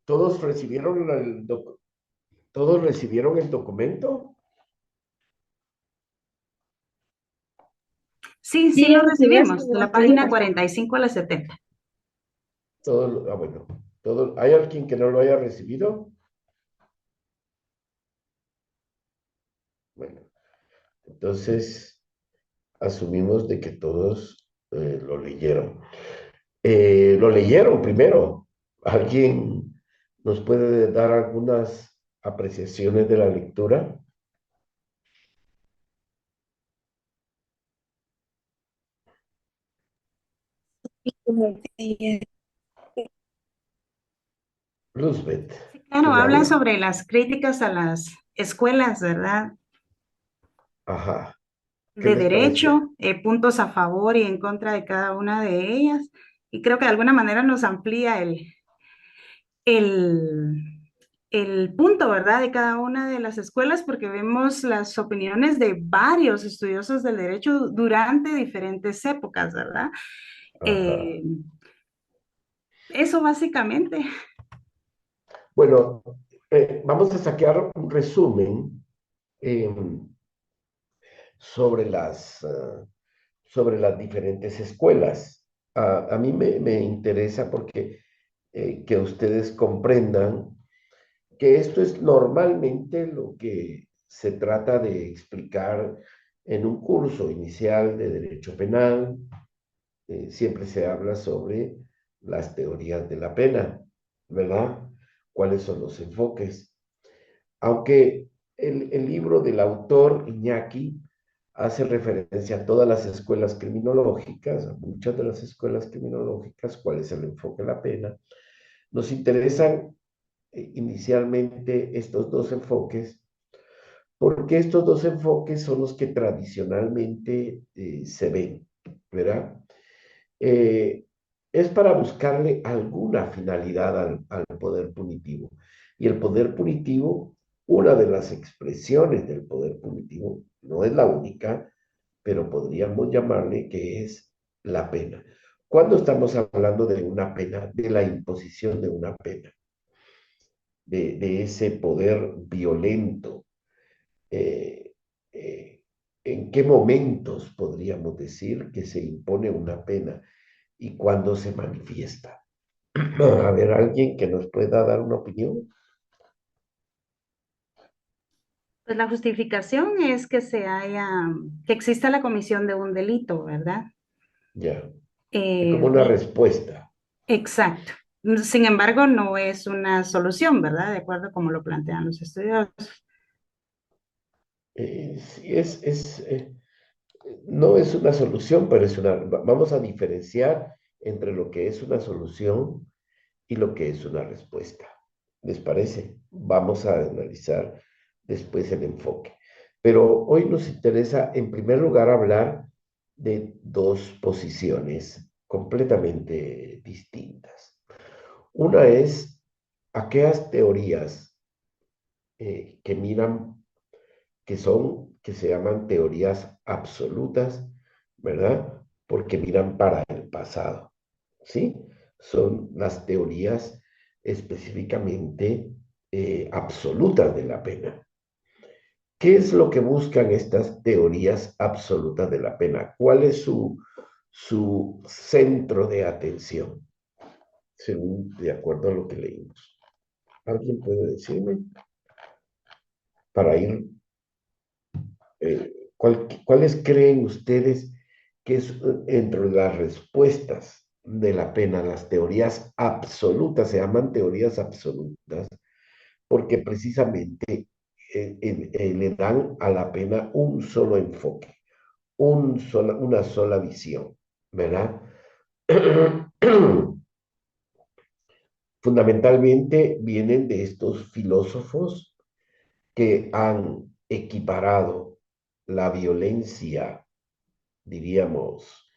¿Todos recibieron todos recibieron el documento? Sí, sí Sí, lo recibí recibimos, de la de la página página. 45 a la 70. Bueno, ¿hay alguien que no lo haya recibido? Bueno, entonces asumimos de que todos lo leyeron. Lo leyeron primero. ¿Alguien nos puede dar algunas apreciaciones de la lectura? Luzbeth, Sí, claro, ¿quién habla habla? sobre las críticas a las escuelas, ¿verdad? Ajá, ¿qué De les pareció? derecho, puntos a favor y en contra de cada una de ellas. Y creo que de alguna manera nos amplía el, el punto, ¿verdad? De cada una de las escuelas, porque vemos las opiniones de varios estudiosos del derecho durante diferentes épocas, ¿verdad? Ajá. Eh, eso básicamente. Bueno, vamos a sacar un resumen eh, sobre sobre las diferentes escuelas. A mí me interesa porque que ustedes comprendan que esto es normalmente lo que se trata de explicar en un curso inicial de derecho penal. Siempre se habla sobre las teorías de la pena, ¿verdad? ¿Cuáles son los enfoques? Aunque el libro del autor Iñaki hace referencia a todas las escuelas criminológicas, a muchas de las escuelas criminológicas, cuál es el enfoque de la pena, nos interesan inicialmente estos dos enfoques, porque estos dos enfoques son los que tradicionalmente se ven, ¿verdad? Eh, es para buscarle alguna finalidad al poder punitivo. Y el poder punitivo, una de las expresiones del poder punitivo, no es la única, pero podríamos llamarle que es la pena. ¿Cuándo estamos hablando de una pena? De la imposición de una pena, de ese poder violento. Eh, eh, ¿En qué momentos podríamos decir que se impone una pena y cuándo se manifiesta? A ver, alguien que nos pueda dar una opinión. Pues la justificación es que exista la comisión de un delito, ¿verdad? Ya, es como una Y respuesta. exacto. Sin embargo, no es una solución, ¿verdad? De acuerdo a como lo plantean los estudios. Sí, no es una solución, pero vamos a diferenciar entre lo que es una solución y lo que es una respuesta. ¿Les parece? Vamos a analizar después el enfoque. Pero hoy nos interesa, en primer lugar, hablar de dos posiciones completamente distintas. Una es aquellas teorías que miran, que se llaman teorías absolutas, ¿verdad? Porque miran para el pasado, ¿sí? Son las teorías específicamente absolutas de la pena. ¿Qué es lo que buscan estas teorías absolutas de la pena? ¿Cuál es su centro de atención, según de acuerdo a lo que leímos? ¿Alguien puede decirme para ir ¿cuáles creen ustedes que es entre las respuestas de la pena, las teorías absolutas, se llaman teorías absolutas, porque precisamente le dan a la pena un solo enfoque, una sola visión, ¿verdad? Fundamentalmente vienen de estos filósofos que han equiparado la violencia, diríamos,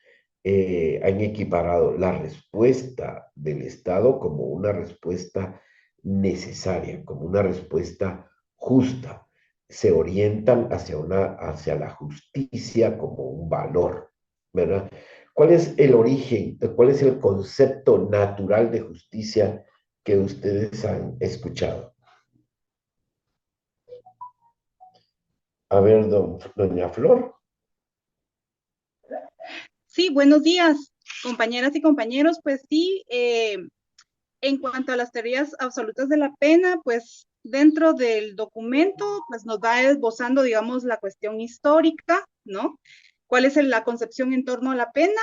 han equiparado la respuesta del Estado como una respuesta necesaria, como una respuesta justa. Se orientan hacia la justicia como un valor, ¿verdad? ¿Cuál es el origen, cuál es el concepto natural de justicia que ustedes han escuchado. A ver, doña Flor. Sí, buenos días, compañeras y compañeros. Pues sí, en cuanto a las teorías absolutas de la pena, pues dentro del documento, pues nos va esbozando, digamos, la cuestión histórica, ¿no? ¿Cuál es la concepción en torno a la pena?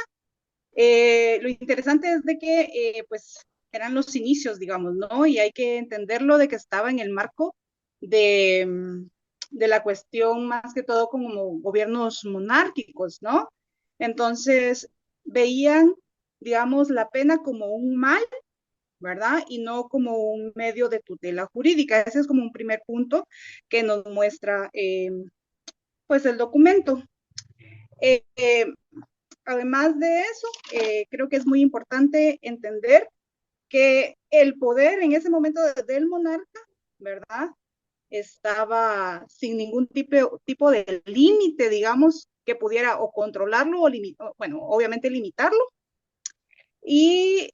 Lo interesante es de que, pues, eran los inicios, digamos, ¿no? Y hay que entenderlo de que estaba en el marco de, de la cuestión más que todo como gobiernos monárquicos, ¿no? Entonces, veían, digamos, la pena como un mal, ¿verdad? Y no como un medio de tutela jurídica. Ese es como un primer punto que nos muestra, pues, el documento. Eh, eh, Además de eso, creo que es muy importante entender que el poder en ese momento del monarca, ¿verdad? Estaba sin ningún tipo de límite, digamos, que pudiera o controlarlo o, bueno, obviamente limitarlo. Y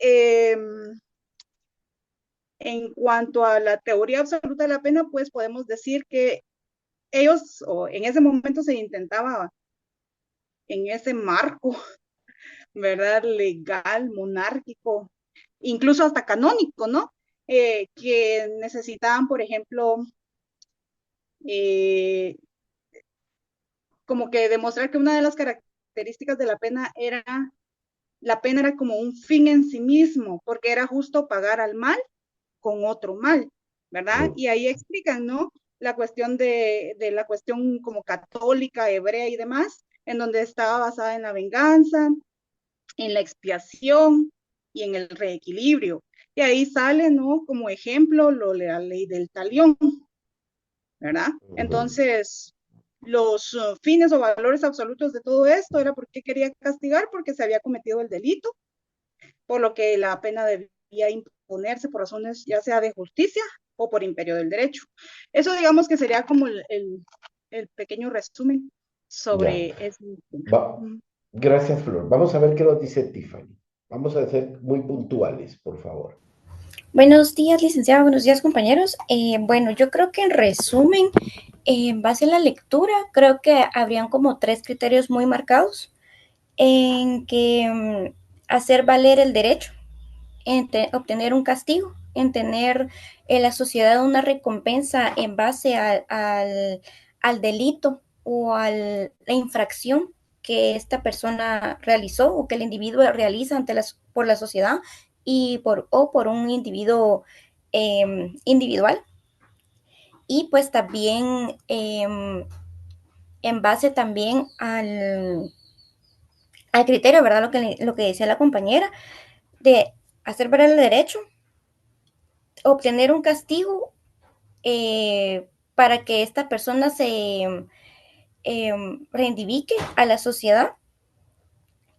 en cuanto a la teoría absoluta de la pena, pues podemos decir que ellos, o en ese momento se intentaba en ese marco, ¿verdad? Legal, monárquico, incluso hasta canónico, ¿no? Que necesitaban, por ejemplo, eh, como que demostrar que una de las características de la pena era como un fin en sí mismo, porque era justo pagar al mal con otro mal, ¿verdad? Y ahí explican, ¿no? La cuestión de la cuestión como católica, hebrea y demás, en donde estaba basada en la venganza, en la expiación y en el reequilibrio. Y ahí sale, ¿no? Como ejemplo, la ley del talión, ¿verdad? Entonces, los fines o valores absolutos de todo esto era porque quería castigar, porque se había cometido el delito, por lo que la pena debía imponerse por razones ya sea de justicia o por imperio del derecho. Eso digamos que sería como el pequeño resumen Ya. sobre eso. Gracias, Flor. Vamos a ver qué nos dice Tiffany. Vamos a ser muy puntuales, por favor. Buenos días, licenciada. Buenos días, compañeros. Bueno, yo creo que en resumen, en base a la lectura, creo que habrían como tres criterios muy marcados en que hacer valer el derecho, en obtener un castigo, en tener en la sociedad una recompensa en base al delito o a la infracción que esta persona realizó o que el individuo realiza por la sociedad o por un individuo individual. Y pues también en base también al criterio, ¿verdad? Lo que decía la compañera, de hacer valer el derecho, obtener un castigo para que esta persona se reivindique a la sociedad.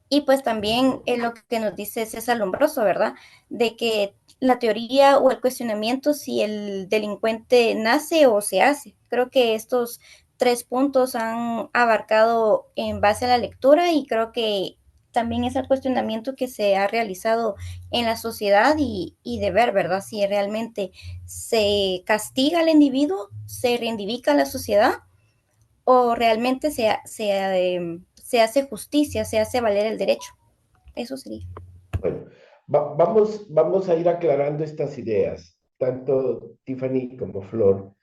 Y pues también es lo que nos dice César Lombroso, ¿verdad? De que la teoría o el cuestionamiento si el delincuente nace o se hace. Creo que estos tres puntos han abarcado en base a la lectura y creo que también es el cuestionamiento que se ha realizado en la sociedad y de ver, ¿verdad? Si realmente se castiga al individuo, se reivindica a la sociedad o realmente se hace justicia, se hace valer el derecho. Eso sería. Bueno, vamos a ir aclarando estas ideas. Tanto Tiffany como Flor,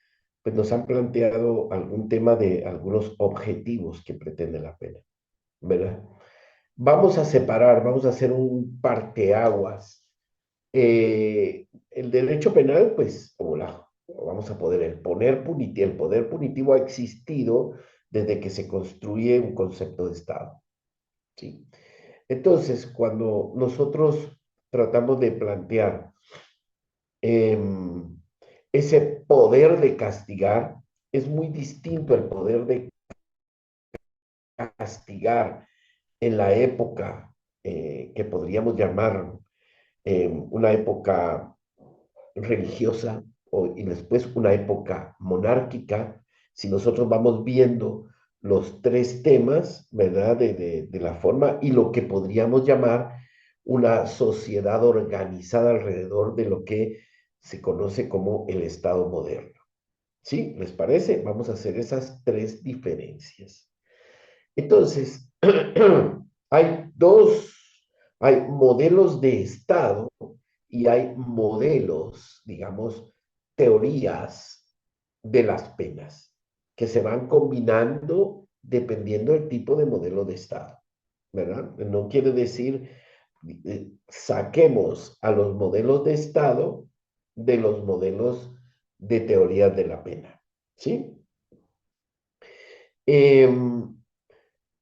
pues nos han planteado algún tema de algunos objetivos que pretende la pena, ¿verdad? Vamos a separar, vamos a hacer un parteaguas. El derecho penal, pues, vamos a poder, el poder punitivo ha existido desde que se construye un concepto de Estado, ¿sí? Entonces, cuando nosotros tratamos de plantear em, ese poder de castigar, es muy distinto al poder de castigar en la época que podríamos llamar una época religiosa y después una época monárquica. Si nosotros vamos viendo los tres temas, ¿verdad? De la forma y lo que podríamos llamar una sociedad organizada alrededor de lo que se conoce como el Estado moderno. ¿Sí? ¿Les parece? Vamos a hacer esas tres diferencias. Entonces, hay modelos de Estado y hay modelos, digamos, teorías de las penas que se van combinando dependiendo del tipo de modelo de Estado, ¿verdad? No quiere decir saquemos a los modelos de Estado de los modelos de teoría de la pena, ¿sí?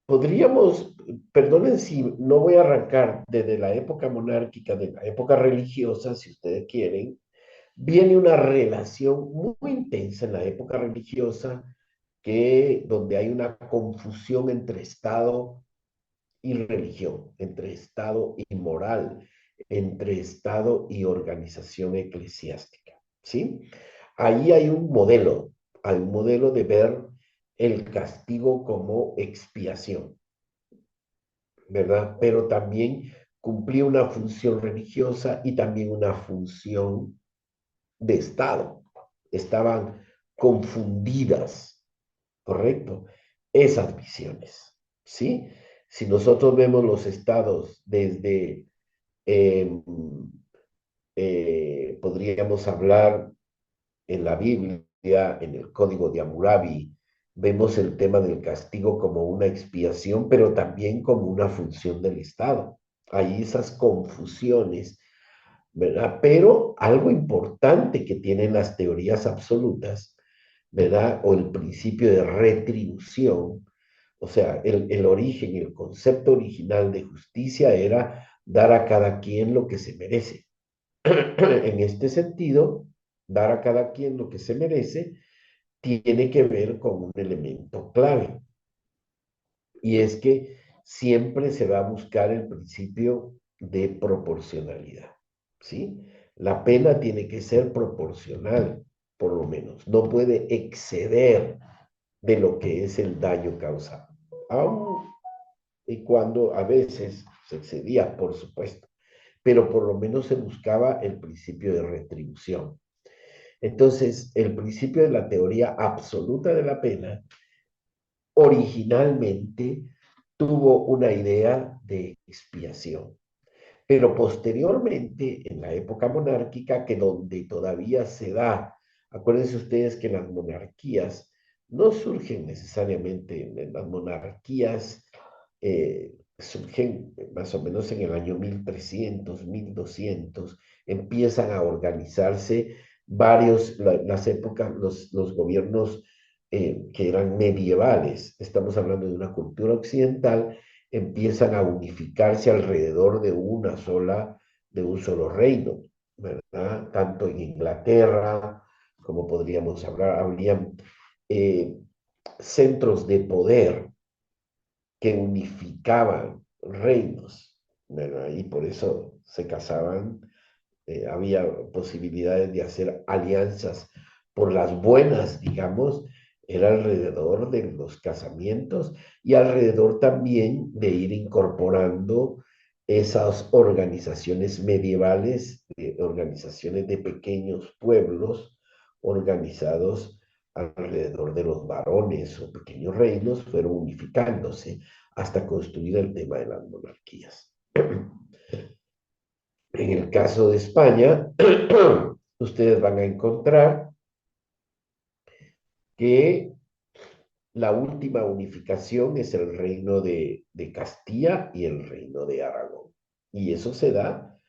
Podríamos, perdonen si no voy a arrancar desde la época monárquica, de la época religiosa, si ustedes quieren, viene una relación muy intensa en la época religiosa, donde hay una confusión entre Estado y religión, entre Estado y moral, entre Estado y organización eclesiástica, ¿sí? Ahí hay un modelo de ver el castigo como expiación, ¿verdad? Pero también cumplía una función religiosa y también una función de Estado. Estaban confundidas, ¿correcto? Esas visiones, ¿sí? Si nosotros vemos los estados desde, podríamos hablar en la Biblia, en el Código de Hammurabi, vemos el tema del castigo como una expiación, pero también como una función del Estado. Hay esas confusiones, ¿verdad? Pero algo importante que tienen las teorías absolutas, ¿verdad? O el principio de retribución, o sea, el origen, el concepto original de justicia era dar a cada quien lo que se merece. En este sentido, dar a cada quien lo que se merece tiene que ver con un elemento clave, y es que siempre se va a buscar el principio de proporcionalidad, ¿sí? La pena tiene que ser proporcional, por lo menos, no puede exceder de lo que es el daño causado, aun y cuando a veces se excedía, por supuesto, pero por lo menos se buscaba el principio de retribución. Entonces, el principio de la teoría absoluta de la pena originalmente tuvo una idea de expiación, pero posteriormente, en la época monárquica, que donde todavía se da, acuérdense ustedes que las monarquías no surgen necesariamente, en las monarquías surgen más o menos en el año 1300, 1200, empiezan a organizarse las épocas, los gobiernos que eran medievales, estamos hablando de una cultura occidental, empiezan a unificarse alrededor de un solo reino, ¿verdad? Tanto en Inglaterra, como podríamos hablar, habrían eh, centros de poder que unificaban reinos, ¿verdad? Y por eso se casaban, había posibilidades de hacer alianzas por las buenas, digamos, era alrededor de los casamientos y alrededor también de ir incorporando esas organizaciones medievales, organizaciones de pequeños pueblos organizados alrededor de los varones o pequeños reinos, fueron unificándose hasta construir el tema de las monarquías. En el caso de España, ustedes van a encontrar que la última unificación es el reino de Castilla y el reino de Aragón. Y eso se da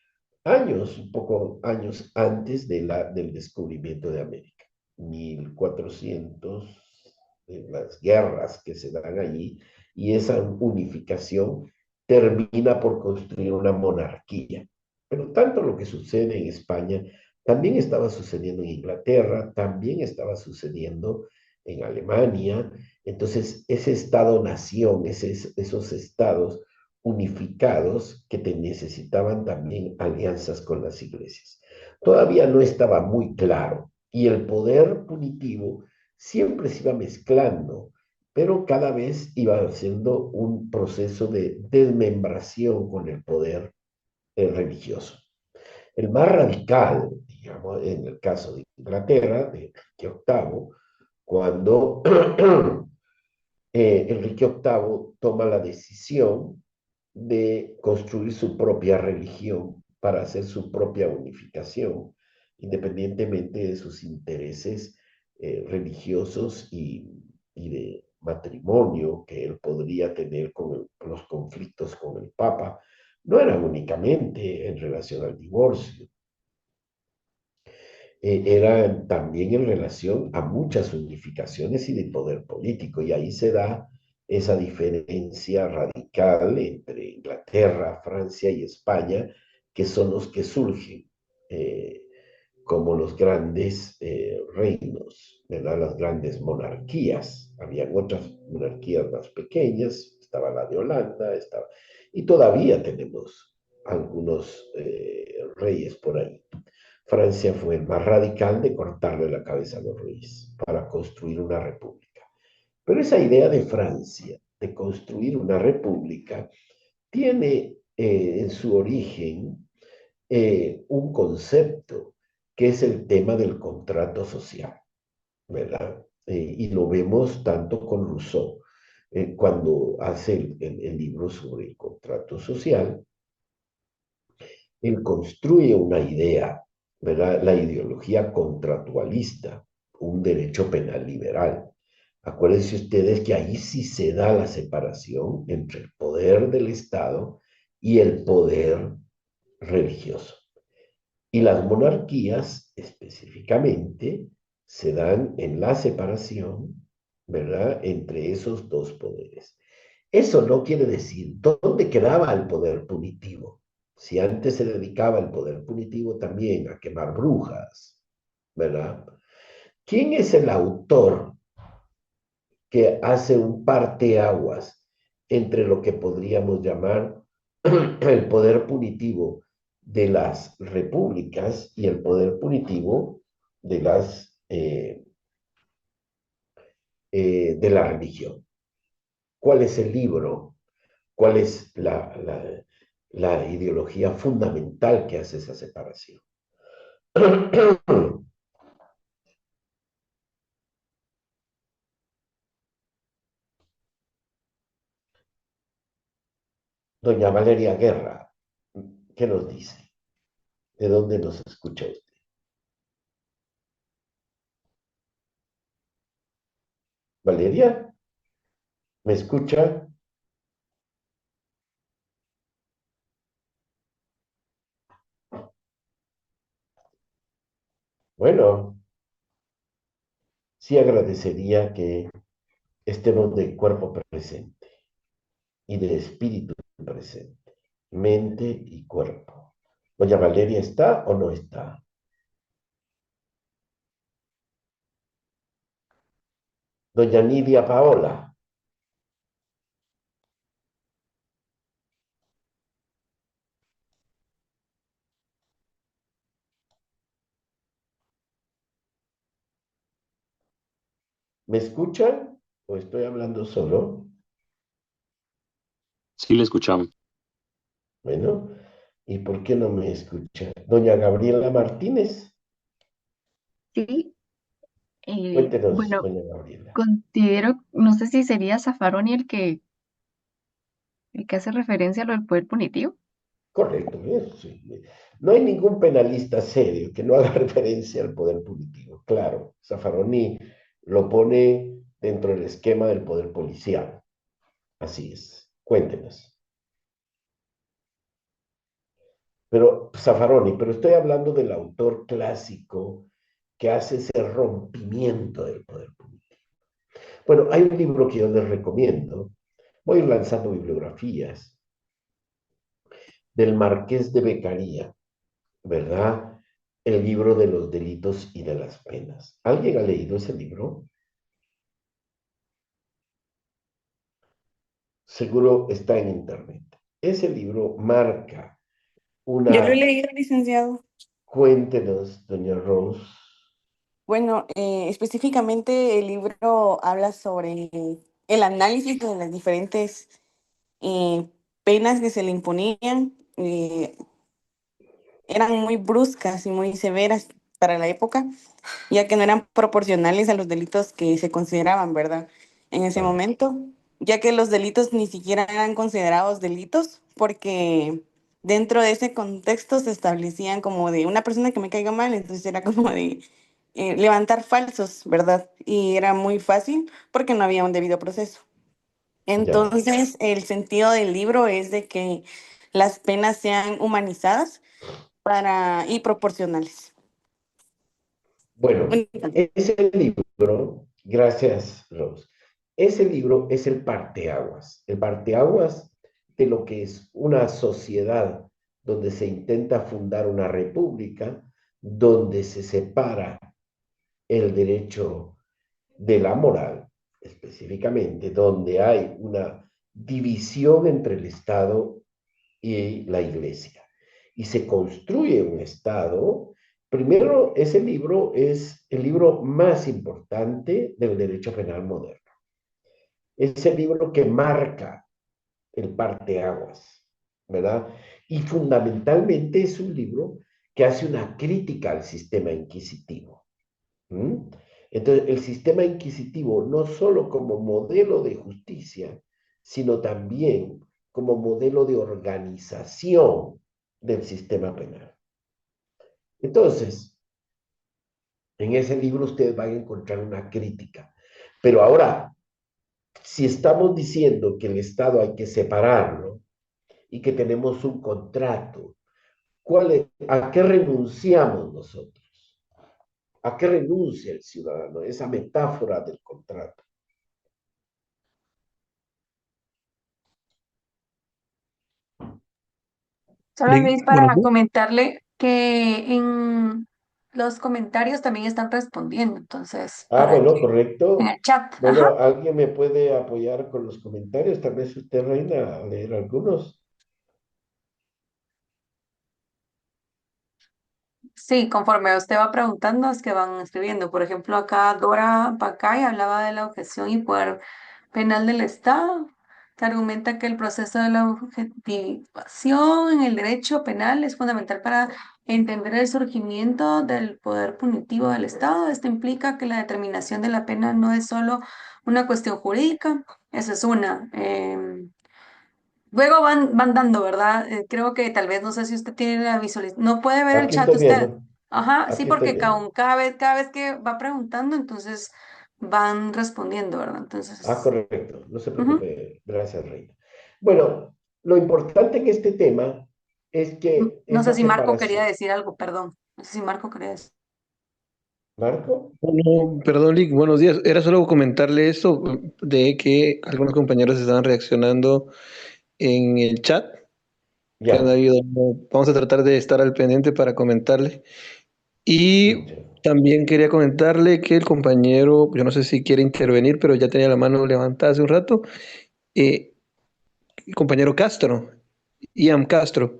un poco años antes del descubrimiento de América. 1400, las guerras que se dan allí, y esa unificación termina por construir una monarquía. Pero tanto lo que sucede en España también estaba sucediendo en Inglaterra, también estaba sucediendo en Alemania. Entonces, ese Estado-nación, esos estados unificados que necesitaban también alianzas con las iglesias. Todavía no estaba muy claro y el poder punitivo siempre se iba mezclando, pero cada vez iba haciendo un proceso de desmembración con el poder religioso. El más radical, digamos, en el caso de Inglaterra, de Enrique VIII, cuando Enrique VIII toma la decisión de construir su propia religión para hacer su propia unificación, independientemente de sus intereses religiosos y de matrimonio que él podría tener con los conflictos con el Papa, no eran únicamente en relación al divorcio, era también en relación a muchas unificaciones y de poder político, y ahí se da esa diferencia radical entre Inglaterra, Francia y España, que son los que surgen como los grandes reinos, ¿verdad? Las grandes monarquías. Habían otras monarquías más pequeñas, estaba la de Holanda, estaba, y todavía tenemos algunos reyes por ahí. Francia fue el más radical de cortarle la cabeza a los reyes para construir una república. Pero esa idea de Francia de construir una república tiene en su origen un concepto que es el tema del contrato social, ¿verdad? Y lo vemos tanto con Rousseau, cuando hace el libro sobre el contrato social, él construye una idea, ¿verdad? La ideología contractualista, un derecho penal liberal. Acuérdense ustedes que ahí sí se da la separación entre el poder del Estado y el poder religioso. Y las monarquías específicamente se dan en la separación, ¿verdad?, entre esos dos poderes. Eso no quiere decir dónde quedaba el poder punitivo. Si antes se dedicaba el poder punitivo también a quemar brujas, ¿verdad? ¿Quién es el autor que hace un parteaguas entre lo que podríamos llamar el poder punitivo de las repúblicas y el poder punitivo de de la religión? ¿Cuál es el libro? ¿Cuál es la ideología fundamental que hace esa separación? Doña Valeria Guerra, ¿qué nos dice? ¿De dónde nos escucha usted? Valeria, ¿me escucha? Bueno, sí agradecería que estemos de cuerpo presente y de espíritu presente, mente y cuerpo. ¿Doña Valeria está o no está? Doña Nidia Paola, ¿me escuchan o estoy hablando solo? Sí, le escuchamos. Bueno, ¿y por qué no me escucha? Doña Gabriela Martínez, Sí, cuéntenos, bueno, doña Gabriela. considero, no sé si sería Zaffaroni el que hace referencia a lo del poder punitivo. Correcto, eso sí. No hay ningún penalista serio que no haga referencia al poder punitivo. Claro, Zaffaroni lo pone dentro del esquema del poder policial. Así es. Cuéntenos. Pero, Zaffaroni, pero estoy hablando del autor clásico que hace ese rompimiento del poder punitivo. Bueno, hay un libro que yo les recomiendo. Voy a ir lanzando bibliografías del Marqués de Beccaria, ¿verdad? El libro de los delitos y de las penas. ¿Alguien ha leído ese libro? Seguro está en internet. Ese libro marca Yo lo he una... leído, licenciado. Cuéntenos, doña Rose. Bueno, específicamente el libro habla sobre el análisis de las diferentes penas que se le imponían eran muy bruscas y muy severas para la época, ya que no eran proporcionales a los delitos que se consideraban, ¿verdad? En ese Ah, momento, ya que los delitos ni siquiera eran considerados delitos, porque dentro de ese contexto se establecían como de una persona que me caiga mal, entonces era como de levantar falsos, ¿verdad? Y era muy fácil porque no había un debido proceso. ya. Entonces, el sentido del libro es de que las penas sean humanizadas y proporcionales. Bueno, ese libro, gracias, Rose. Ese libro es el parteaguas de lo que es una sociedad donde se intenta fundar una república, donde se separa el derecho de la moral, específicamente, donde hay una división entre el Estado y la Iglesia. Y se construye un Estado. Primero, ese libro es el libro más importante del derecho penal moderno. Es el libro que marca el parteaguas, ¿verdad? Y fundamentalmente es un libro que hace una crítica al sistema inquisitivo. ¿Mm? Entonces, el sistema inquisitivo no solo como modelo de justicia, sino también como modelo de organización del sistema penal. Entonces, en ese libro ustedes van a encontrar una crítica. Pero ahora, si estamos diciendo que el Estado hay que separarlo y que tenemos un contrato, ¿a qué renunciamos nosotros? ¿A qué renuncia el ciudadano? Esa metáfora del contrato. Solo Luis, Buenos para días. comentarle que en los comentarios también están respondiendo, entonces, Ah, para que bueno, en correcto. el chat, ajá. Bueno, ¿alguien me puede apoyar con los comentarios? Tal vez usted, Reina, a leer algunos. Sí, conforme usted va preguntando, es que van escribiendo. Por ejemplo, acá Dora Bacay hablaba de la objeción y poder penal del Estado. Se argumenta que el proceso de la objetivación en el derecho penal es fundamental para entender el surgimiento del poder punitivo del Estado. Esto implica que la determinación de la pena no es solo una cuestión jurídica, esa es una. Luego van dando, ¿verdad? Creo que tal vez, no sé si usted tiene la visualización, no puede ver el Aquí chat estoy usted. viendo, Ajá, sí, aquí estoy porque viendo. cada vez que va preguntando, entonces van respondiendo, ¿verdad? Ah, Entonces, correcto, no se ujú. preocupe. Gracias, Reina. Bueno, lo importante en este tema es que No sé esa si Marco quería separación. decir algo, perdón. No sé si Marco quería decir. ¿Marco? No, perdón, Lick, buenos días. Era solo comentarle esto de que algunos compañeros estaban reaccionando en el chat, que han Ya. habido, vamos a tratar de estar al pendiente para comentarle. Y Ya. también quería comentarle que el compañero, yo no sé si quiere intervenir, pero ya tenía la mano levantada hace un rato, el compañero Castro, Ian Castro.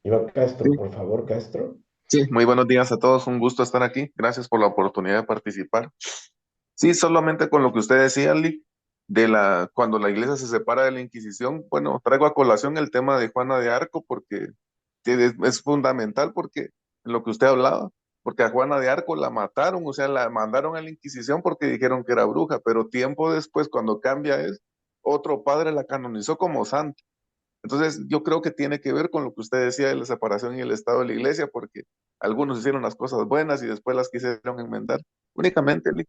Iván Sí, Castro, por favor, Castro. sí, muy buenos días a todos, un gusto estar aquí, gracias por la oportunidad de participar. Sí, solamente con lo que usted decía, Lee, cuando la iglesia se separa de la Inquisición, bueno, traigo a colación el tema de Juana de Arco porque sí, es fundamental porque en lo que usted hablaba, porque a Juana de Arco la mataron, o sea, la mandaron a la Inquisición porque dijeron que era bruja, pero tiempo después, cuando cambia es, otro padre la canonizó como santa. Entonces, yo creo que tiene que ver con lo que usted decía de la separación y el estado de la iglesia, porque algunos hicieron las cosas buenas y después las quisieron enmendar. Únicamente, Lee.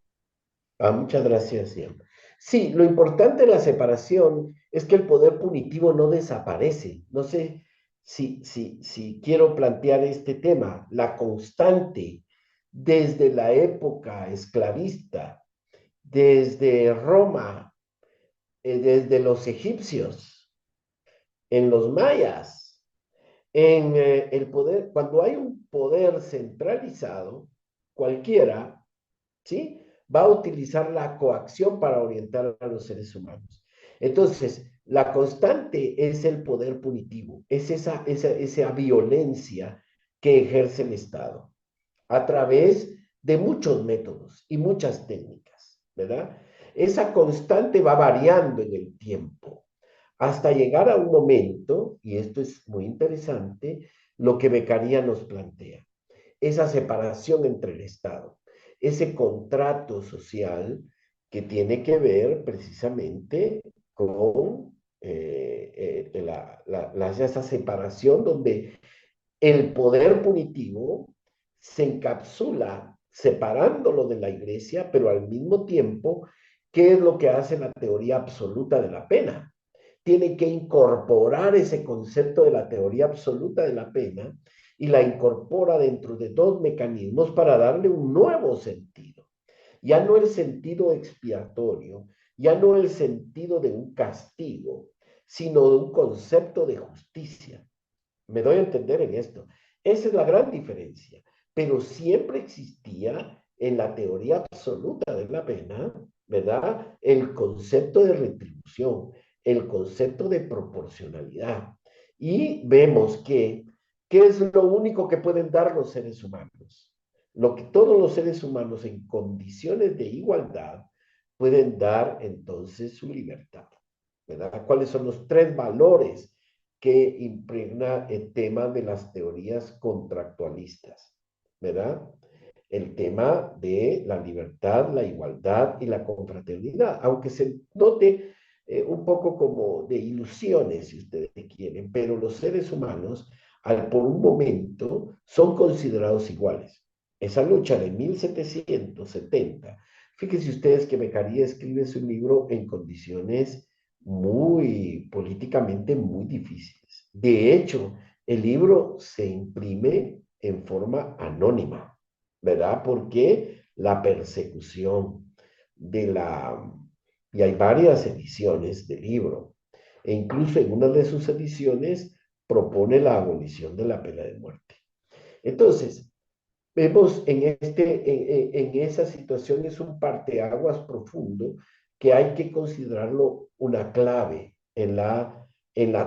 Ah, muchas gracias, Ian. Sí, lo importante de la separación es que el poder punitivo no desaparece. No sé si quiero plantear este tema. La constante desde la época esclavista, desde Roma, desde los egipcios, en los mayas, en el poder, cuando hay un poder centralizado, cualquiera, ¿sí? Va a utilizar la coacción para orientar a los seres humanos. Entonces, la constante es el poder punitivo, es esa violencia que ejerce el Estado a través de muchos métodos y muchas técnicas, ¿verdad? Esa constante va variando en el tiempo hasta llegar a un momento, y esto es muy interesante, lo que Beccaria nos plantea. Esa separación entre el Estado, ese contrato social que tiene que ver precisamente con esa separación donde el poder punitivo se encapsula separándolo de la iglesia, pero al mismo tiempo, ¿qué es lo que hace la teoría absoluta de la pena? Tiene que incorporar ese concepto de la teoría absoluta de la pena y la incorpora dentro de dos mecanismos para darle un nuevo sentido. Ya no el sentido expiatorio, ya no el sentido de un castigo, sino de un concepto de justicia. Me doy a entender en esto. Esa es la gran diferencia. Pero siempre existía en la teoría absoluta de la pena, ¿verdad? El concepto de retribución, el concepto de proporcionalidad. Y vemos que, ¿qué es lo único que pueden dar los seres humanos? Lo que todos los seres humanos en condiciones de igualdad pueden dar entonces su libertad, ¿verdad? ¿Cuáles son los tres valores que impregna el tema de las teorías contractualistas, ¿verdad? El tema de la libertad, la igualdad y la confraternidad, aunque se note un poco como de ilusiones, si ustedes quieren, pero los seres humanos, por un momento, son considerados iguales. Esa lucha de 1770, fíjense ustedes que Beccaria escribe su libro en condiciones muy políticamente muy difíciles. De hecho, el libro se imprime en forma anónima, ¿verdad? Porque la persecución de la... Y hay varias ediciones del libro, e incluso en una de sus ediciones propone la abolición de la pena de muerte. Entonces, vemos en esa situación es un parteaguas profundo que hay que considerarlo una clave en la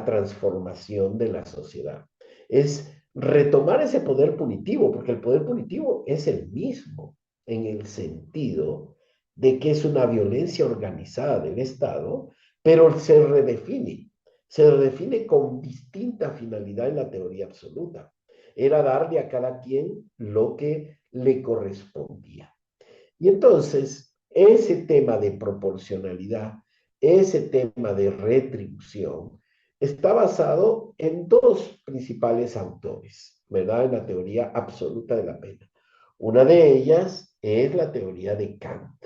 transformación de la sociedad. Es retomar ese poder punitivo, porque el poder punitivo es el mismo en el sentido de que es una violencia organizada del Estado, pero se redefine con distinta finalidad en la teoría absoluta. Era darle a cada quien lo que le correspondía. Y entonces, ese tema de proporcionalidad, ese tema de retribución, está basado en dos principales autores, ¿verdad? En la teoría absoluta de la pena. Una de ellas es la teoría de Kant.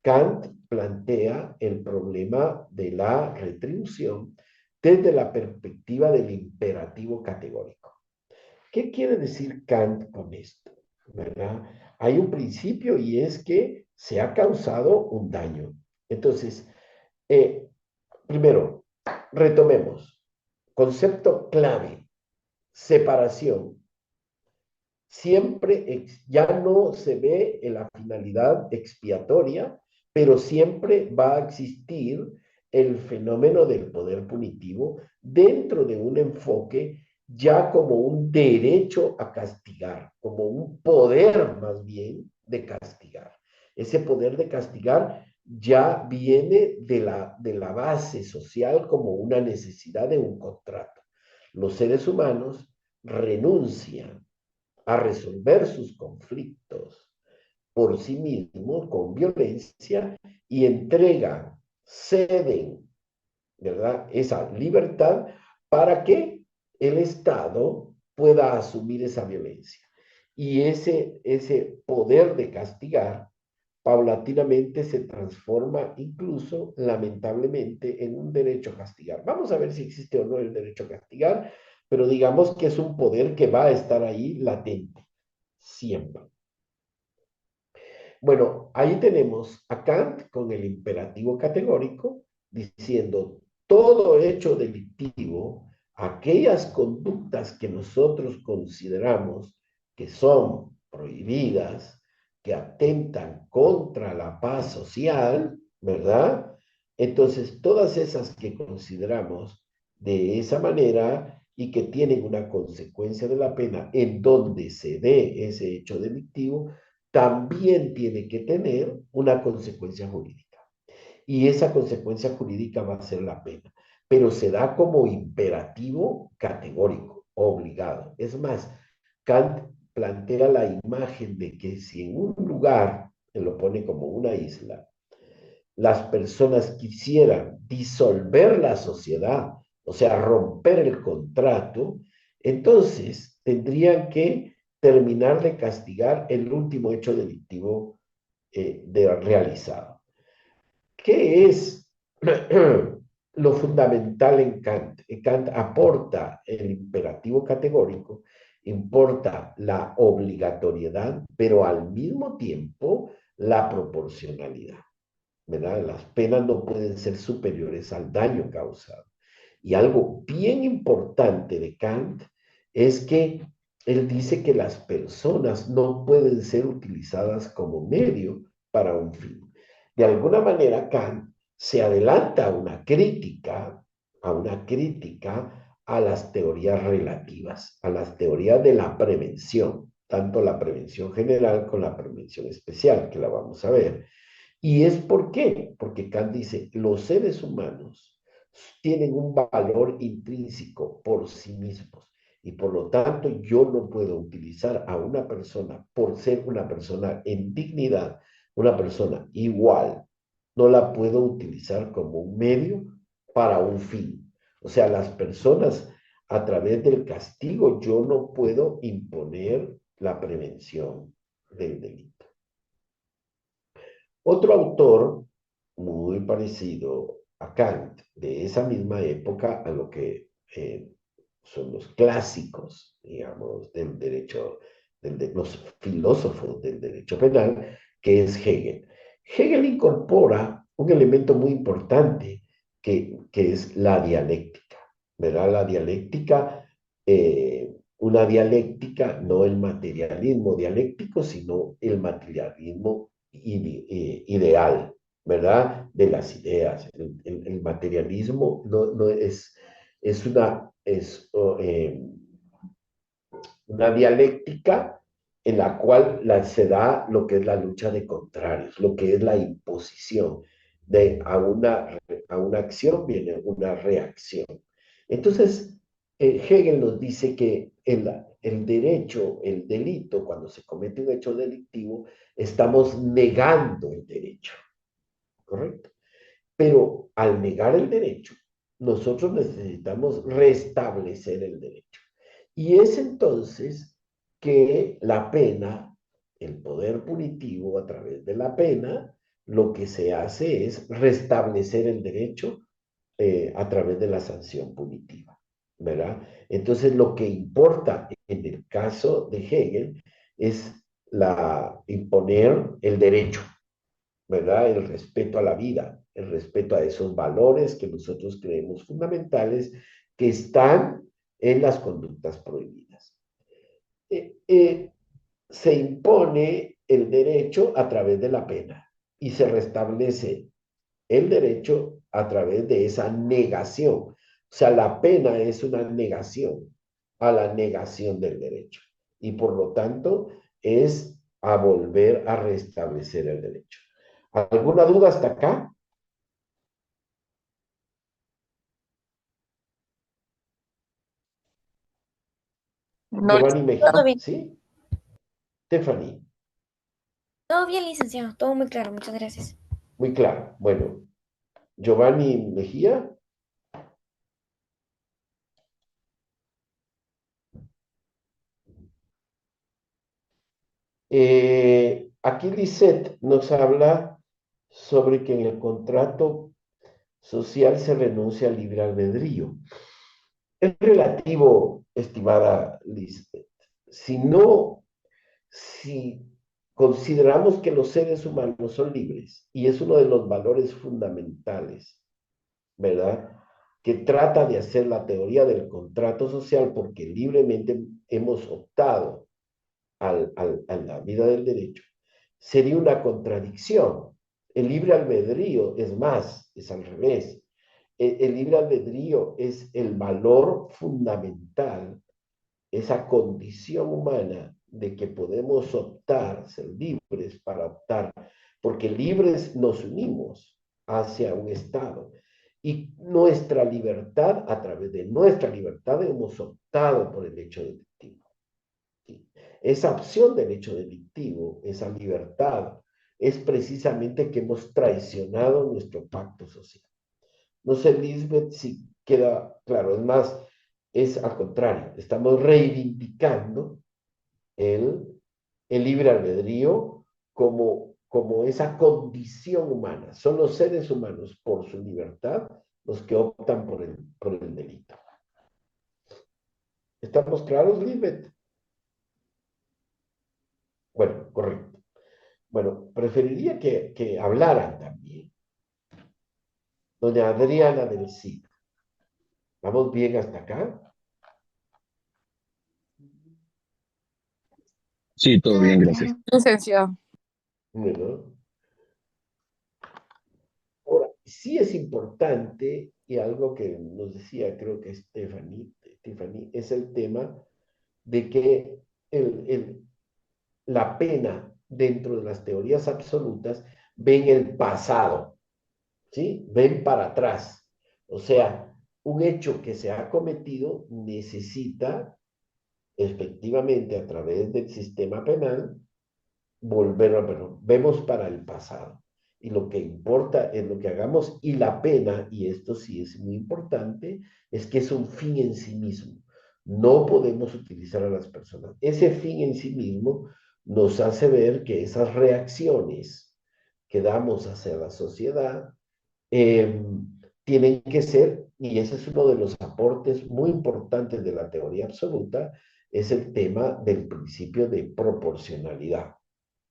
Kant plantea el problema de la retribución desde la perspectiva del imperativo categórico. ¿Qué quiere decir Kant con esto? ¿Verdad? Hay un principio y es que se ha causado un daño. Entonces, primero, retomemos. Concepto clave, separación. Siempre ya no se ve en la finalidad expiatoria, pero siempre va a existir el fenómeno del poder punitivo dentro de un enfoque ya como un derecho a castigar, como un poder más bien de castigar. Ese poder de castigar ya viene de la base social como una necesidad de un contrato. Los seres humanos renuncian a resolver sus conflictos por sí mismos con violencia y entregan, ceden, ¿verdad? Esa libertad para que el Estado pueda asumir esa violencia. Y ese poder de castigar paulatinamente se transforma incluso, lamentablemente, en un derecho a castigar. Vamos a ver si existe o no el derecho a castigar, pero digamos que es un poder que va a estar ahí latente, siempre. Bueno, ahí tenemos a Kant con el imperativo categórico, diciendo todo hecho delictivo, aquellas conductas que nosotros consideramos que son prohibidas, que atentan contra la paz social, ¿verdad? Entonces, todas esas que consideramos de esa manera y que tienen una consecuencia de la pena en donde se dé ese hecho delictivo, también tiene que tener una consecuencia jurídica. Y esa consecuencia jurídica va a ser la pena, pero se da como imperativo categórico. obligado. Es más, Kant plantea la imagen de que si en un lugar, él lo pone como una isla, las personas quisieran disolver la sociedad, o sea, romper el contrato, entonces tendrían que terminar de castigar el último hecho delictivo realizado. ¿Qué es lo fundamental en Kant? Kant aporta el imperativo categórico, importa la obligatoriedad, pero al mismo tiempo la proporcionalidad, ¿verdad? Las penas no pueden ser superiores al daño causado. Y algo bien importante de Kant es que él dice que las personas no pueden ser utilizadas como medio para un fin. De alguna manera, Kant se adelanta a las teorías relativas, a las teorías de la prevención, tanto la prevención general como la prevención especial, que la vamos a ver. ¿Y es por qué? Porque Kant dice, los seres humanos tienen un valor intrínseco por sí mismos y por lo tanto yo no puedo utilizar a una persona por ser una persona en dignidad, una persona igual, no la puedo utilizar como un medio para un fin. O sea, las personas a través del castigo yo no puedo imponer la prevención del delito. Otro autor muy parecido a Kant, de esa misma época, a lo que son los clásicos, digamos, del derecho, los filósofos del derecho penal, que es Hegel. Hegel incorpora un elemento muy importante que es la dialéctica, ¿verdad? La dialéctica, una dialéctica, no el materialismo dialéctico, sino el materialismo ideal, ¿verdad? De las ideas. El materialismo no es una dialéctica en la cual se da lo que es la lucha de contrarios, lo que es la imposición. A una acción viene una reacción. Entonces, Hegel nos dice que el derecho, el delito, cuando se comete un hecho delictivo, estamos negando el derecho, ¿correcto? Pero al negar el derecho, nosotros necesitamos restablecer el derecho. Y es entonces que la pena, el poder punitivo a través de la pena, lo que se hace es restablecer el derecho a través de la sanción punitiva, ¿verdad? Entonces lo que importa en el caso de Hegel es imponer el derecho, ¿verdad? El respeto a la vida, el respeto a esos valores que nosotros creemos fundamentales que están en las conductas prohibidas. Se impone el derecho a través de la pena y se restablece el derecho a través de esa negación. O sea, la pena es una negación a la negación del derecho y por lo tanto es a volver a restablecer el derecho. ¿Alguna duda hasta acá? No, Giovanni Todo Mejía, bien, ¿sí? Stephanie, todo bien, licenciado, todo muy claro, muchas gracias. muy claro. Bueno, Giovanni Mejía. Aquí Lisette nos habla sobre que en el contrato social se renuncia al libre albedrío. Es relativo, estimada Lisette. Si consideramos que los seres humanos son libres, y es uno de los valores fundamentales, ¿verdad? Que trata de hacer la teoría del contrato social porque libremente hemos optado a la vida del derecho, sería una contradicción. El libre albedrío es más, es al revés. El libre albedrío es el valor fundamental, esa condición humana de que podemos optar, ser libres para optar, porque libres nos unimos hacia un estado. Y nuestra libertad, a través de nuestra libertad, hemos optado por el hecho delictivo. ¿Sí? Esa opción del hecho delictivo, esa libertad, es precisamente que hemos traicionado nuestro pacto social. No sé, Lisbeth, si queda claro. Es más, es al contrario. Estamos reivindicando el, el libre albedrío como esa condición humana. Son los seres humanos, por su libertad, los que optan por el delito. ¿Estamos claros, Lisbeth? Bueno, correcto. Bueno, preferiría que hablaran también. Doña Adriana del CID. ¿Vamos bien hasta acá? Sí, todo bien, gracias. Licenciado. Bueno, ahora, sí es importante, y algo que nos decía, creo que Stephanie, es el tema de que la pena dentro de las teorías absolutas ven el pasado, ¿sí? Ven para atrás. O sea, un hecho que se ha cometido necesita, efectivamente, a través del sistema penal, volver a verlo. Vemos para el pasado. Y lo que importa es lo que hagamos. Y la pena, y esto sí es muy importante, es que es un fin en sí mismo. No podemos utilizar a las personas. Ese fin en sí mismo nos hace ver que esas reacciones que damos hacia la sociedad eh, tienen que ser, y ese es uno de los aportes muy importantes de la teoría absoluta, es el tema del principio de proporcionalidad,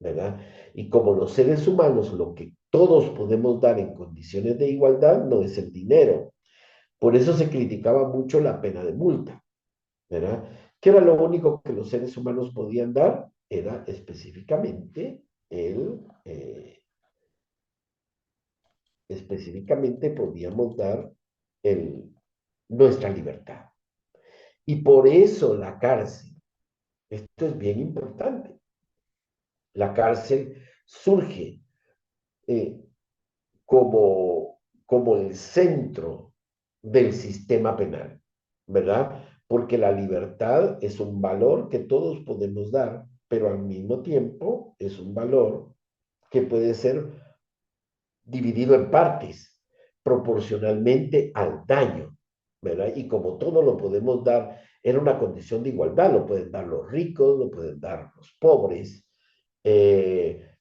¿verdad? Y como los seres humanos, lo que todos podemos dar en condiciones de igualdad no es el dinero. Por eso se criticaba mucho la pena de multa, ¿verdad? Que era lo único que los seres humanos podían dar, era específicamente podíamos dar nuestra libertad. Y por eso la cárcel, esto es bien importante, la cárcel surge eh, como el centro del sistema penal, ¿verdad? Porque la libertad es un valor que todos podemos dar, pero al mismo tiempo es un valor que puede ser dividido en partes, proporcionalmente al daño, ¿verdad? Y como todo lo podemos dar en una condición de igualdad, lo pueden dar los ricos, lo pueden dar los pobres,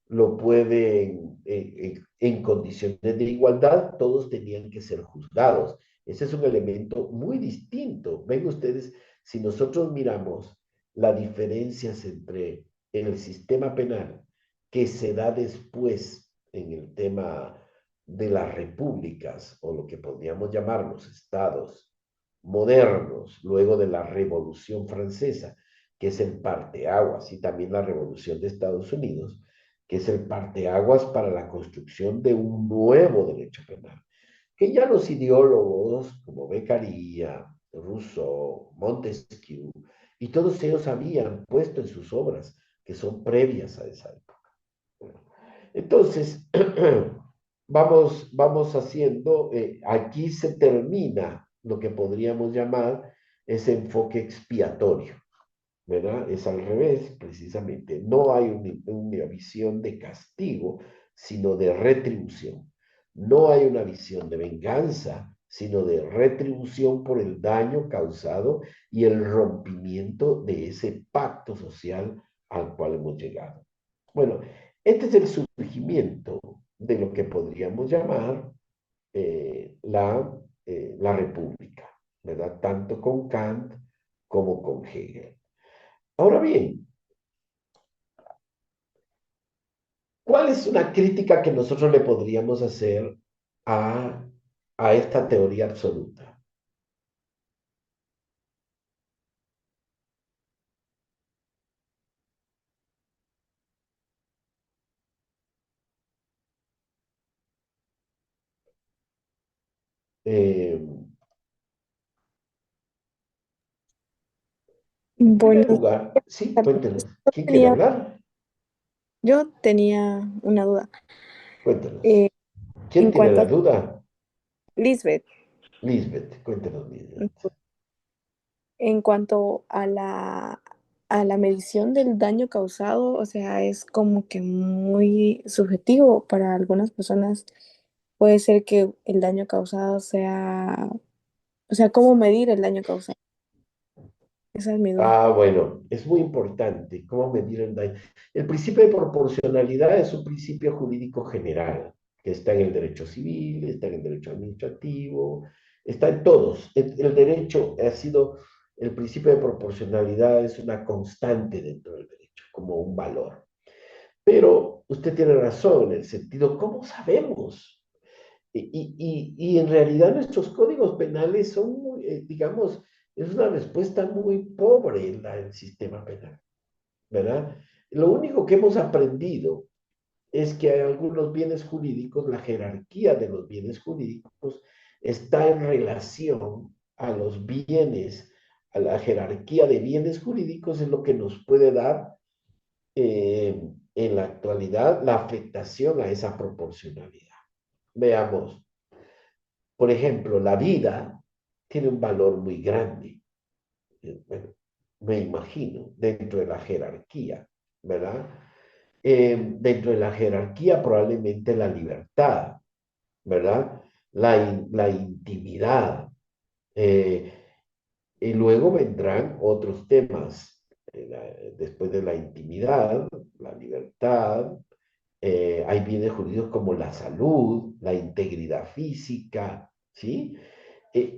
lo pueden, en condiciones de igualdad, todos tenían que ser juzgados. Ese es un elemento muy distinto. Ven ustedes, si nosotros miramos las diferencias entre el sistema penal que se da después en el tema de las repúblicas, o lo que podríamos llamar los estados modernos, luego de la Revolución Francesa, que es el parteaguas, y también la Revolución de Estados Unidos, que es el parteaguas para la construcción de un nuevo derecho penal, que ya los ideólogos como Beccaria, Rousseau, Montesquieu, y todos ellos habían puesto en sus obras, que son previas a esa época. Entonces, vamos haciendo, aquí se termina lo que podríamos llamar ese enfoque expiatorio, ¿verdad? Es al revés, precisamente. No hay una visión de castigo, sino de retribución. No hay una visión de venganza, sino de retribución por el daño causado y el rompimiento de ese pacto social al cual hemos llegado. Bueno, este es el surgimiento de lo que podríamos llamar la República, ¿verdad? Tanto con Kant como con Hegel. Ahora bien, ¿cuál es una crítica que nosotros le podríamos hacer a esta teoría absoluta? En primer Bueno, lugar, sí, cuéntenos. ¿Quién quiere hablar? yo tenía una duda. Cuéntenos. Eh, ¿Quién en tiene cuanto la a, duda? Lisbeth, Lisbeth, cuéntanos, Lisbeth. en cuanto a la medición del daño causado, o sea, es como que muy subjetivo. Para algunas personas puede ser que el daño causado sea, o sea, cómo medir el daño causado. Esa es mi duda. Ah, bueno, es muy importante cómo medir el daño. El principio de proporcionalidad es un principio jurídico general que está en el derecho civil, está en el derecho administrativo, está en todos. El derecho ha sido, el principio de proporcionalidad es una constante dentro del derecho, como un valor. Pero usted tiene razón en el sentido, ¿cómo sabemos? Y en realidad nuestros códigos penales son, digamos, es una respuesta muy pobre en el sistema penal, ¿verdad? Lo único que hemos aprendido es que hay algunos bienes jurídicos, la jerarquía de los bienes jurídicos está en relación a los bienes, a la jerarquía de bienes jurídicos es lo que nos puede dar en la actualidad la afectación a esa proporcionalidad. Veamos, por ejemplo, la vida tiene un valor muy grande, bueno, me imagino, dentro de la jerarquía, ¿verdad? Dentro de la jerarquía probablemente la libertad, ¿verdad? La intimidad. eh, y luego vendrán otros temas, después de la intimidad, la libertad, hay bienes jurídicos como la salud, la integridad física, ¿sí?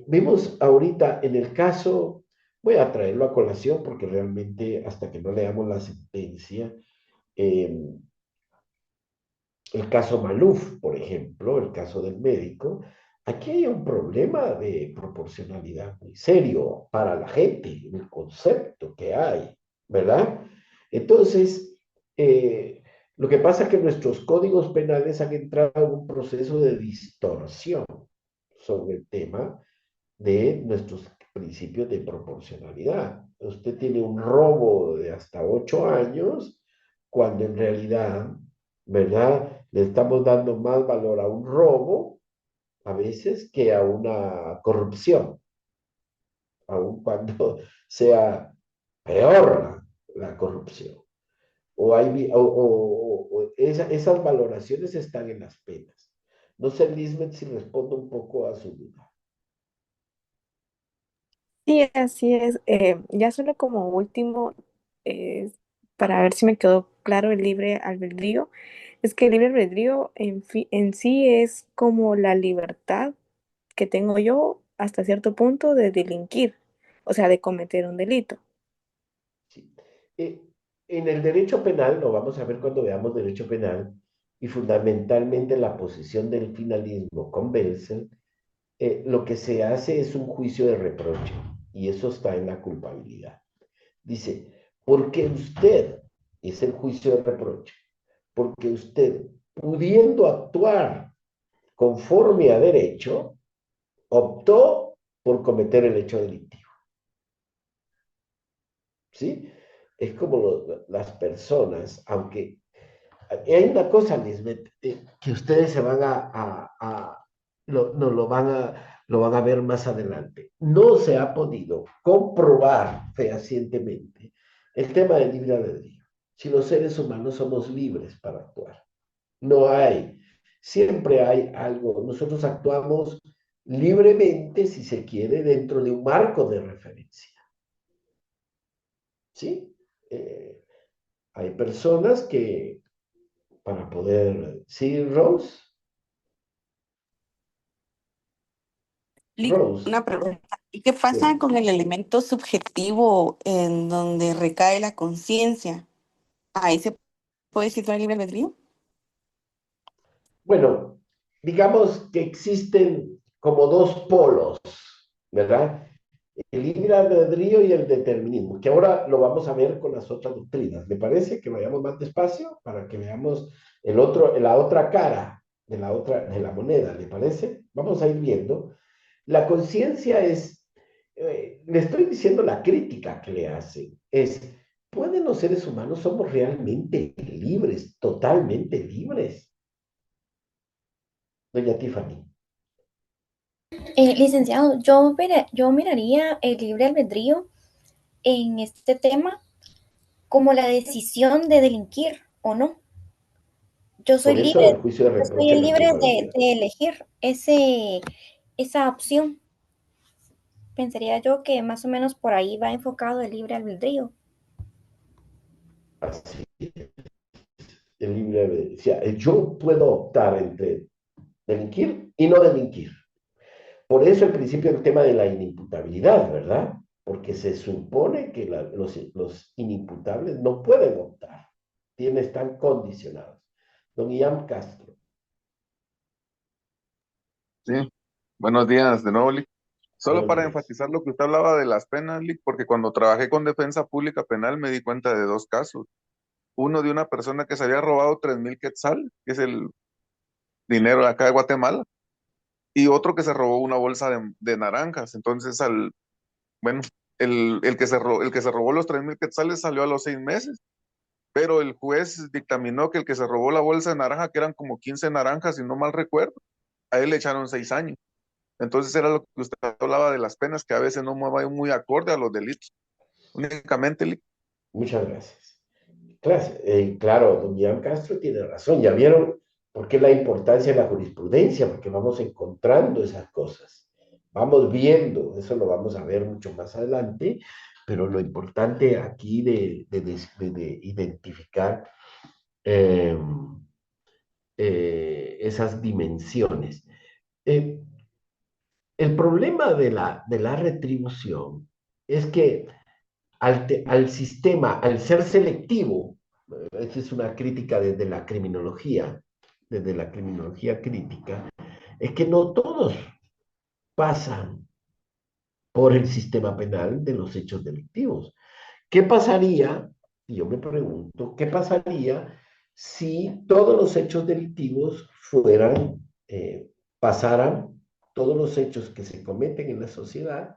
Vemos ahorita en el caso, voy a traerlo a colación porque realmente hasta que no leamos la sentencia, eh, el caso Maluf, por ejemplo, el caso del médico, aquí hay un problema de proporcionalidad muy serio para la gente, el concepto que hay, ¿verdad? Entonces, lo que pasa es que nuestros códigos penales han entrado en un proceso de distorsión sobre el tema de nuestros principios de proporcionalidad. Usted tiene un robo de hasta 8 años, cuando en realidad, ¿verdad? Le estamos dando más valor a un robo, a veces, que a una corrupción, aun cuando sea peor la corrupción. O, hay, esas valoraciones están en las penas. No sé, Lisbeth, si respondo un poco a su duda. Sí, así es. Ya solo como último, eh, para ver si me quedó claro el libre albedrío, es que el libre albedrío en sí es como la libertad que tengo yo hasta cierto punto de delinquir, o sea, de cometer un delito. Sí. Eh, en el derecho penal, lo vamos a ver cuando veamos derecho penal, y fundamentalmente la posición del finalismo con Belsen, lo que se hace es un juicio de reproche, y eso está en la culpabilidad. Dice, porque usted, es el juicio de reproche, porque usted, pudiendo actuar conforme a derecho, optó por cometer el hecho delictivo. ¿Sí? Es como las personas, aunque hay una cosa, Lisbeth, que ustedes se van lo van a ver más adelante. No se ha podido comprobar fehacientemente el tema del libre albedrío. Si los seres humanos somos libres para actuar, no hay, siempre hay algo. Nosotros actuamos libremente, si se quiere, dentro de un marco de referencia. ¿Sí? Hay personas que para poder... ¿Sí, Rose? Rose, Una pregunta. ¿Y qué pasa sí. con el elemento subjetivo en donde recae la conciencia? ¿Ahí se puede situar el libre albedrío? Bueno, digamos que existen como dos polos, ¿verdad? El libre albedrío y el determinismo, que ahora lo vamos a ver con las otras doctrinas. ¿Le parece que vayamos más despacio para que veamos la otra cara de la moneda? ¿Le parece? Vamos a ir viendo. La conciencia es, le estoy diciendo la crítica que le hacen, es, ¿pueden los seres humanos, somos realmente libres, totalmente libres? Doña Tiffany. Licenciado, yo miraría el libre albedrío en este tema como la decisión de delinquir o no. Yo soy Por libre, eso el juicio de yo soy reproche el le libre equivaldría. de elegir esa opción. Pensaría yo que más o menos por ahí va enfocado el libre albedrío. Así es, el libre albedrío. O sea, yo puedo optar entre delinquir y no delinquir. Por eso el principio del tema de la inimputabilidad, ¿verdad? Porque se supone que los inimputables no pueden optar, están condicionados. Don Ian Castro. Sí, buenos días de nuevo, Lick. Solo Buenos para días. enfatizar lo que usted hablaba de las penas, Lick, porque cuando trabajé con defensa pública penal me di cuenta de dos casos. Uno de una persona que se había robado 3,000 quetzal, que es el dinero de acá de Guatemala, y otro que se robó una bolsa de naranjas. Entonces, bueno, el que se robó los 3,000 quetzales salió a los 6 meses, pero el juez dictaminó que el que se robó la bolsa de naranja, que eran como 15 naranjas, si no mal recuerdo, a él le echaron 6 años. Entonces era lo que usted hablaba de las penas, que a veces no van muy acorde a los delitos. Únicamente, Muchas gracias. Claro, don Ian Castro tiene razón. Ya vieron por qué la importancia de la jurisprudencia, porque vamos encontrando esas cosas. Vamos viendo, eso lo vamos a ver mucho más adelante, pero lo importante aquí de identificar eh, esas dimensiones. Eh, el problema de la retribución es que al sistema, al ser selectivo, esta es una crítica desde la criminología crítica, es que no todos pasan por el sistema penal de los hechos delictivos. ¿Qué pasaría, y yo me pregunto, qué pasaría si todos los hechos delictivos pasaran, todos los hechos que se cometen en la sociedad,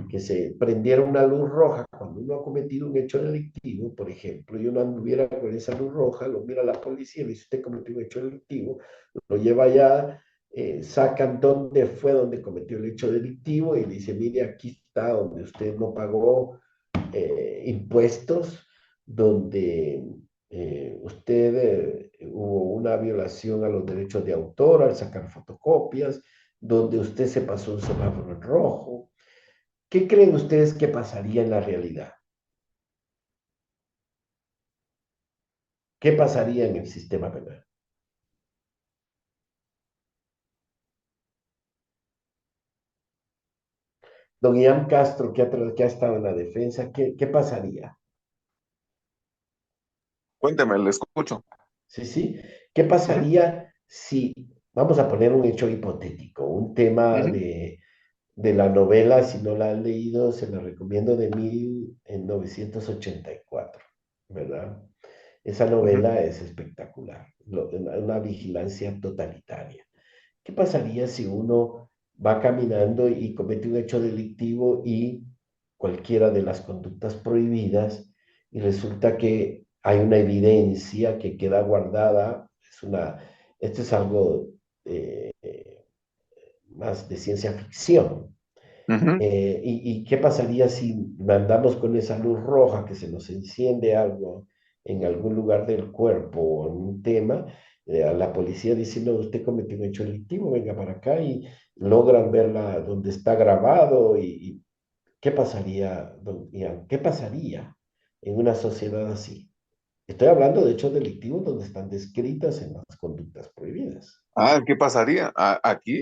que se prendiera una luz roja cuando uno ha cometido un hecho delictivo, por ejemplo, y uno anduviera con esa luz roja, lo mira la policía, le dice, usted cometió un hecho delictivo, lo lleva allá, sacan dónde fue donde cometió el hecho delictivo y le dice, mire, aquí está donde usted no pagó impuestos, donde hubo una violación a los derechos de autor al sacar fotocopias, donde usted se pasó un semáforo en rojo. ¿Qué creen ustedes que pasaría en la realidad? ¿Qué pasaría en el sistema penal? Don Ian Castro, que ha estado en la defensa, ¿qué pasaría? cuénteme, le escucho. Sí, sí. ¿Qué Ujú, pasaría si, vamos a poner un hecho hipotético, un tema ujú, de la novela, si no la han leído, se la recomiendo, de 1984, ¿verdad? Esa ujú. novela es espectacular, una vigilancia totalitaria. ¿Qué pasaría si uno va caminando y comete un hecho delictivo y cualquiera de las conductas prohibidas y resulta que hay una evidencia que queda guardada? Esto es algo eh, más de ciencia ficción. Ujú. ¿Y qué pasaría si andamos con esa luz roja que se nos enciende algo en algún lugar del cuerpo o en un tema? A la policía diciendo, usted cometió un hecho delictivo, venga para acá, y logran verla donde está grabado. ¿Y qué pasaría, don Ian? ¿Qué pasaría en una sociedad así? Estoy hablando de hechos delictivos donde están descritas en las conductas prohibidas. ¿Qué pasaría? Aquí,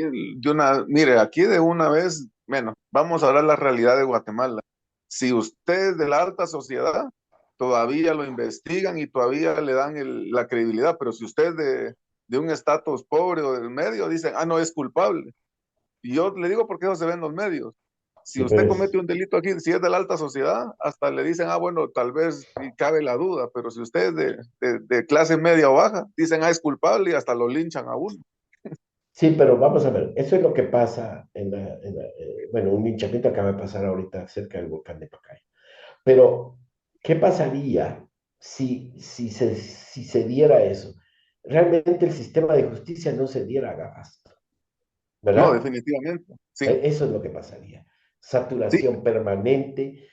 mire, aquí de una vez, bueno, vamos a hablar la realidad de Guatemala. Si usted es de la alta sociedad, todavía lo investigan y todavía le dan la credibilidad, pero si usted es de un estatus pobre o del medio, dicen, no es culpable. Y yo le digo porque eso se ve en los medios. Si Sí, pero usted comete un delito aquí, si es de la alta sociedad, hasta le dicen, bueno, tal vez y cabe la duda, pero si usted es de clase media o baja, dicen, es culpable y hasta lo linchan a uno. sí, pero vamos a ver, eso es lo que pasa bueno, un linchamiento acaba de pasar ahorita cerca del volcán de Pacay. Pero, ¿qué pasaría si se diera eso? Realmente el sistema de justicia no se diera abasto. No, ¿verdad? definitivamente. Sí, Eso es lo que pasaría. sí, Saturación permanente,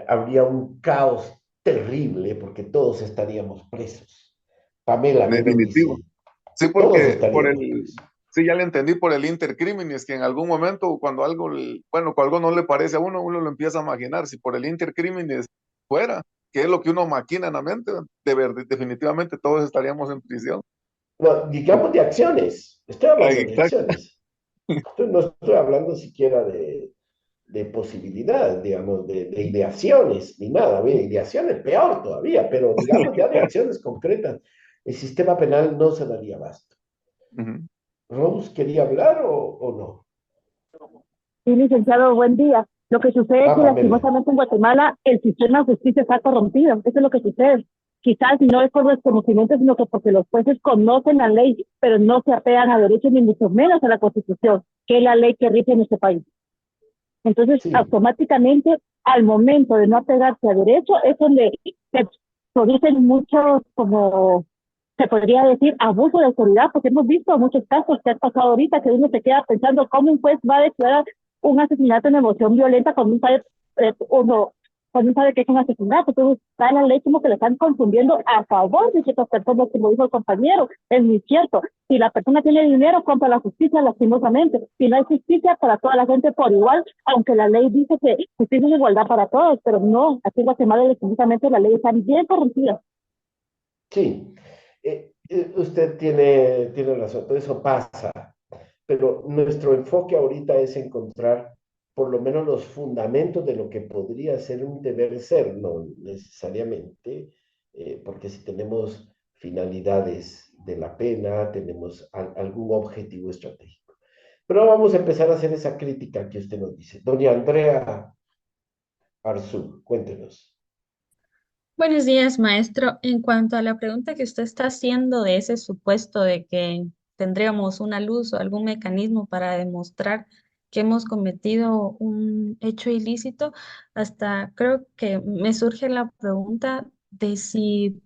habría un caos terrible porque todos estaríamos presos. Pamela, ¿qué nos definitivo. dice? Sí, Todos porque estaríamos presos. sí, ya le entendí por el intercrimen, que en algún momento cuando algo, bueno, cuando algo no le parece a uno, uno lo empieza a imaginar. Si por el intercrimen fuera, que es lo que uno maquina en la mente, definitivamente todos estaríamos en prisión. No, digamos de acciones. Estoy hablando de Exacto. acciones. No estoy hablando siquiera de posibilidades, digamos, de ideaciones, ni nada. Bien, ideaciones peor todavía, pero digamos ya de acciones concretas. El sistema penal no se daría abasto. Ujú. ¿Rose quería hablar o no? Sí, licenciado, buen día. Lo que sucede es que Pamela. lastimosamente en Guatemala el sistema de justicia está corrompido. Eso es lo que sucede. Quizás no es por desconocimiento, sino que porque los jueces conocen la ley, pero no se apegan a derechos ni mucho menos a la Constitución, que es la ley que rige en este país. Entonces, Sí, automáticamente, al momento de no apegarse a derecho, es donde se producen muchos, como se podría decir, abuso de autoridad, porque hemos visto muchos casos que han pasado ahorita que uno se queda pensando cómo un juez va a declarar un asesinato en emoción violenta cuando uno sabe que es un asesinato. Entonces, está la ley como que le están confundiendo a favor de ciertas personas, como dijo el compañero. Es muy cierto. Si la persona tiene dinero, compra la justicia, lastimosamente. Si no hay justicia para toda la gente por igual, aunque la ley dice que justicia es igualdad para todos, pero no, aquí en Guatemala, lastimosamente, la ley está bien corrompida. sí. Usted tiene razón, todo eso pasa, pero nuestro enfoque ahorita es encontrar por lo menos los fundamentos de lo que podría ser un deber ser, no necesariamente, porque si tenemos finalidades de la pena, tenemos algún objetivo estratégico. Pero vamos a empezar a hacer esa crítica que usted nos dice. Doña Andrea Arzú, cuéntenos. Buenos días, maestro. En cuanto a la pregunta que usted está haciendo de ese supuesto de que tendríamos una luz o algún mecanismo para demostrar que hemos cometido un hecho ilícito, hasta creo que me surge la pregunta de si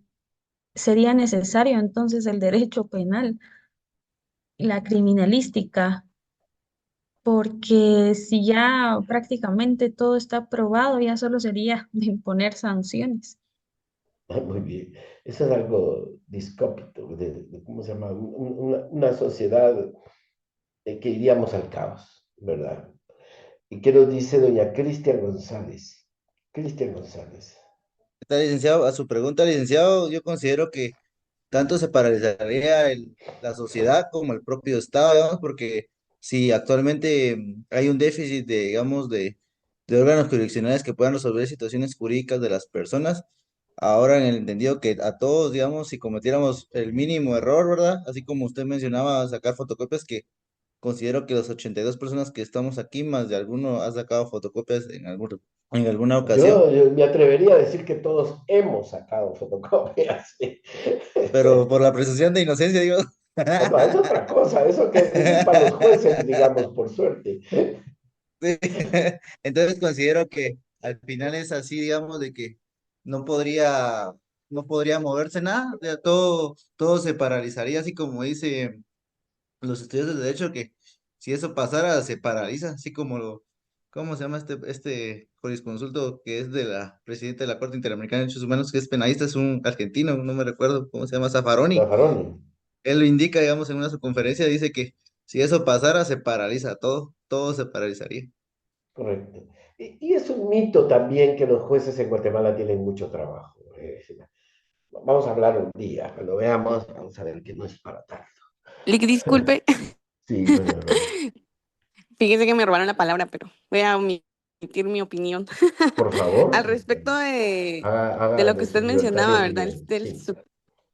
sería necesario entonces el derecho penal, la criminalística, porque si ya prácticamente todo está probado, ya solo sería de imponer sanciones. Muy bien. Eso es algo distópico, ¿cómo se llama? Una sociedad que iríamos al caos, ¿verdad? ¿Y qué nos dice doña Cristian González? Cristian González. Está, licenciado, a su pregunta, licenciado, yo considero que tanto se paralizaría la sociedad como el propio Estado, digamos, porque si actualmente hay un déficit de, digamos, de órganos jurisdiccionales que puedan resolver situaciones jurídicas de las personas, ahora en el entendido que a todos, digamos, si cometiéramos el mínimo error, ¿verdad? Así como usted mencionaba, sacar fotocopias, que considero que los 82 personas que estamos aquí, más de alguno ha sacado fotocopias en alguna ocasión, Yo me atrevería a decir que todos hemos sacado fotocopias. ¿Sí? pero por la presunción de inocencia, digo. No, es otra cosa, eso es para los jueces, digamos, por suerte. Sí. Entonces considero que al final es así, digamos, de que no podría, no podría moverse nada, o sea, todo se paralizaría, así como dice los estudios del derecho, que si eso pasara, se paraliza, así como ¿cómo se llama este jurisconsulto que es de la presidenta de la Corte Interamericana de Derechos Humanos, que es penalista, es un argentino, no me recuerdo cómo se llama, Zaffaroni? Zaffaroni, Él lo indica, digamos, en una su conferencia, dice que si eso pasara, se paraliza todo se paralizaría. correcto. Y es un mito también que los jueces en Guatemala tienen mucho trabajo. Vamos a hablar un día, cuando veamos, vamos a ver que no es para tanto. Disculpe, Sí, doña Rose. fíjese que me robaron la palabra, pero voy a omitir mi opinión. Por favor, Al respecto de lo que de usted su libertad de mencionaba, ¿verdad? opinión. Sí,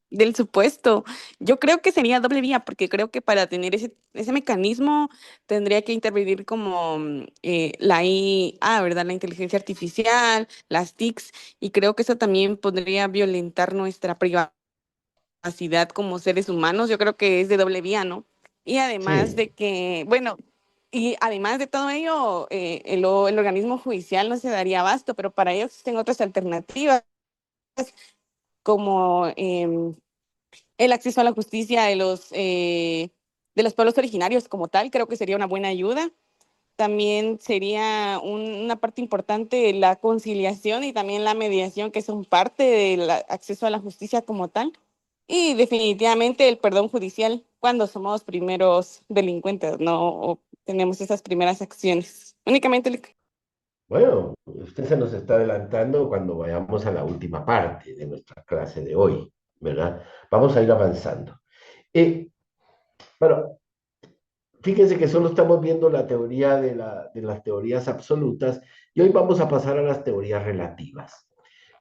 Del supuesto, yo creo que sería doble vía, porque creo que para tener ese mecanismo tendría que intervenir como la IA, ¿verdad? La inteligencia artificial, las TICs, y creo que eso también podría violentar nuestra privacidad como seres humanos. Yo creo que es de doble vía, ¿no? Y además sí, de que, bueno, y además de todo ello, el organismo judicial no se daría abasto, pero para ello existen otras alternativas como el acceso a la justicia de los de los pueblos originarios como tal, creo que sería una buena ayuda. También sería una parte importante la conciliación y también la mediación, que son parte del acceso a la justicia como tal. Y definitivamente el perdón judicial cuando somos primeros delincuentes, ¿no? O tenemos esas primeras acciones. Únicamente. Bueno, usted se nos está adelantando cuando vayamos a la última parte de nuestra clase de hoy, ¿verdad? Vamos a ir avanzando. Bueno, fíjense que solo estamos viendo la teoría de las teorías absolutas y hoy vamos a pasar a las teorías relativas.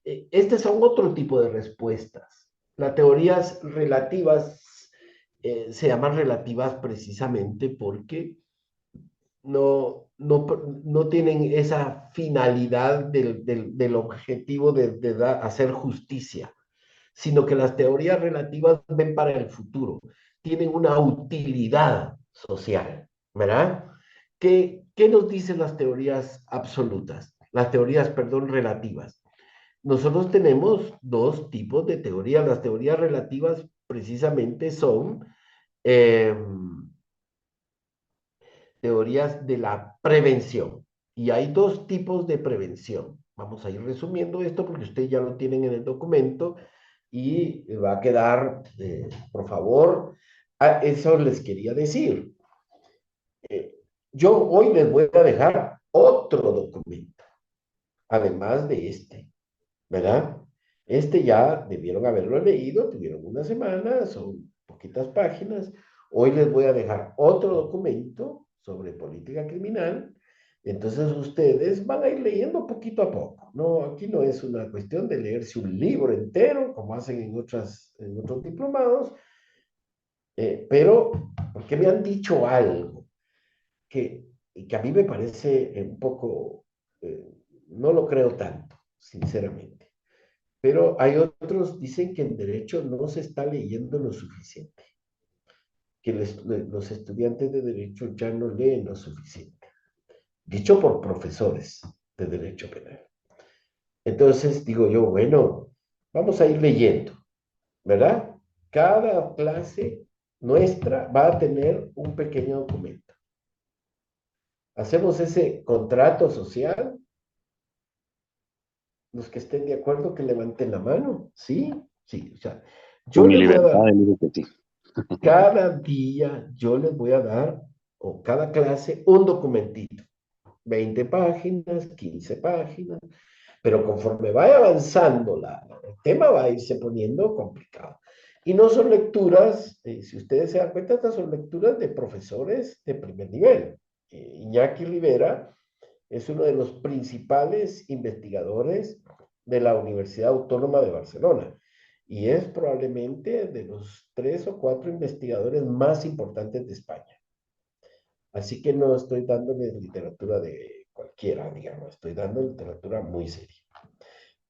Estas son otro tipo de respuestas. Las teorías relativas se llaman relativas precisamente porque no tienen esa finalidad del objetivo de hacer justicia, sino que las teorías relativas ven para el futuro, tienen una utilidad social, ¿verdad? ¿Qué nos dicen las teorías absolutas? Las teorías, perdón, relativas. Nosotros tenemos dos tipos de teorías. Las teorías relativas precisamente son teorías de la prevención. Y hay dos tipos de prevención. Vamos a ir resumiendo esto porque ustedes ya lo tienen en el documento y va a quedar, por favor, eso les quería decir. Yo hoy les voy a dejar otro documento, además de este, ¿verdad? Este ya debieron haberlo leído, tuvieron una semana, son poquitas páginas. Hoy les voy a dejar otro documento sobre política criminal. Entonces ustedes van a ir leyendo poquito a poco. No, aquí no es una cuestión de leerse un libro entero, como hacen en otros diplomados, pero porque me han dicho algo que a mí me parece un poco, no lo creo tanto, sinceramente. Pero hay otros, dicen que en derecho no se está leyendo lo suficiente, que los estudiantes de derecho ya no leen lo suficiente, dicho por profesores de derecho penal. Entonces digo yo, bueno, vamos a ir leyendo, ¿verdad? Cada clase nuestra va a tener un pequeño documento. Hacemos ese contrato social. Los que estén de acuerdo que levanten la mano, ¿sí? Sí, o sea, yo Con mi les voy a libertad, dar, digo que sí. cada día yo les voy a dar, o cada clase, un documentito, 20 páginas, 15 páginas, pero conforme vaya avanzando el tema va a irse poniendo complicado. Y no son lecturas, si ustedes se dan cuenta, estas son lecturas de profesores de primer nivel. Iñaki Rivera es uno de los principales investigadores de la Universidad Autónoma de Barcelona y es probablemente de los 3 o 4 investigadores más importantes de España. Así que no estoy dándole literatura de cualquiera, digamos, estoy dando literatura muy seria.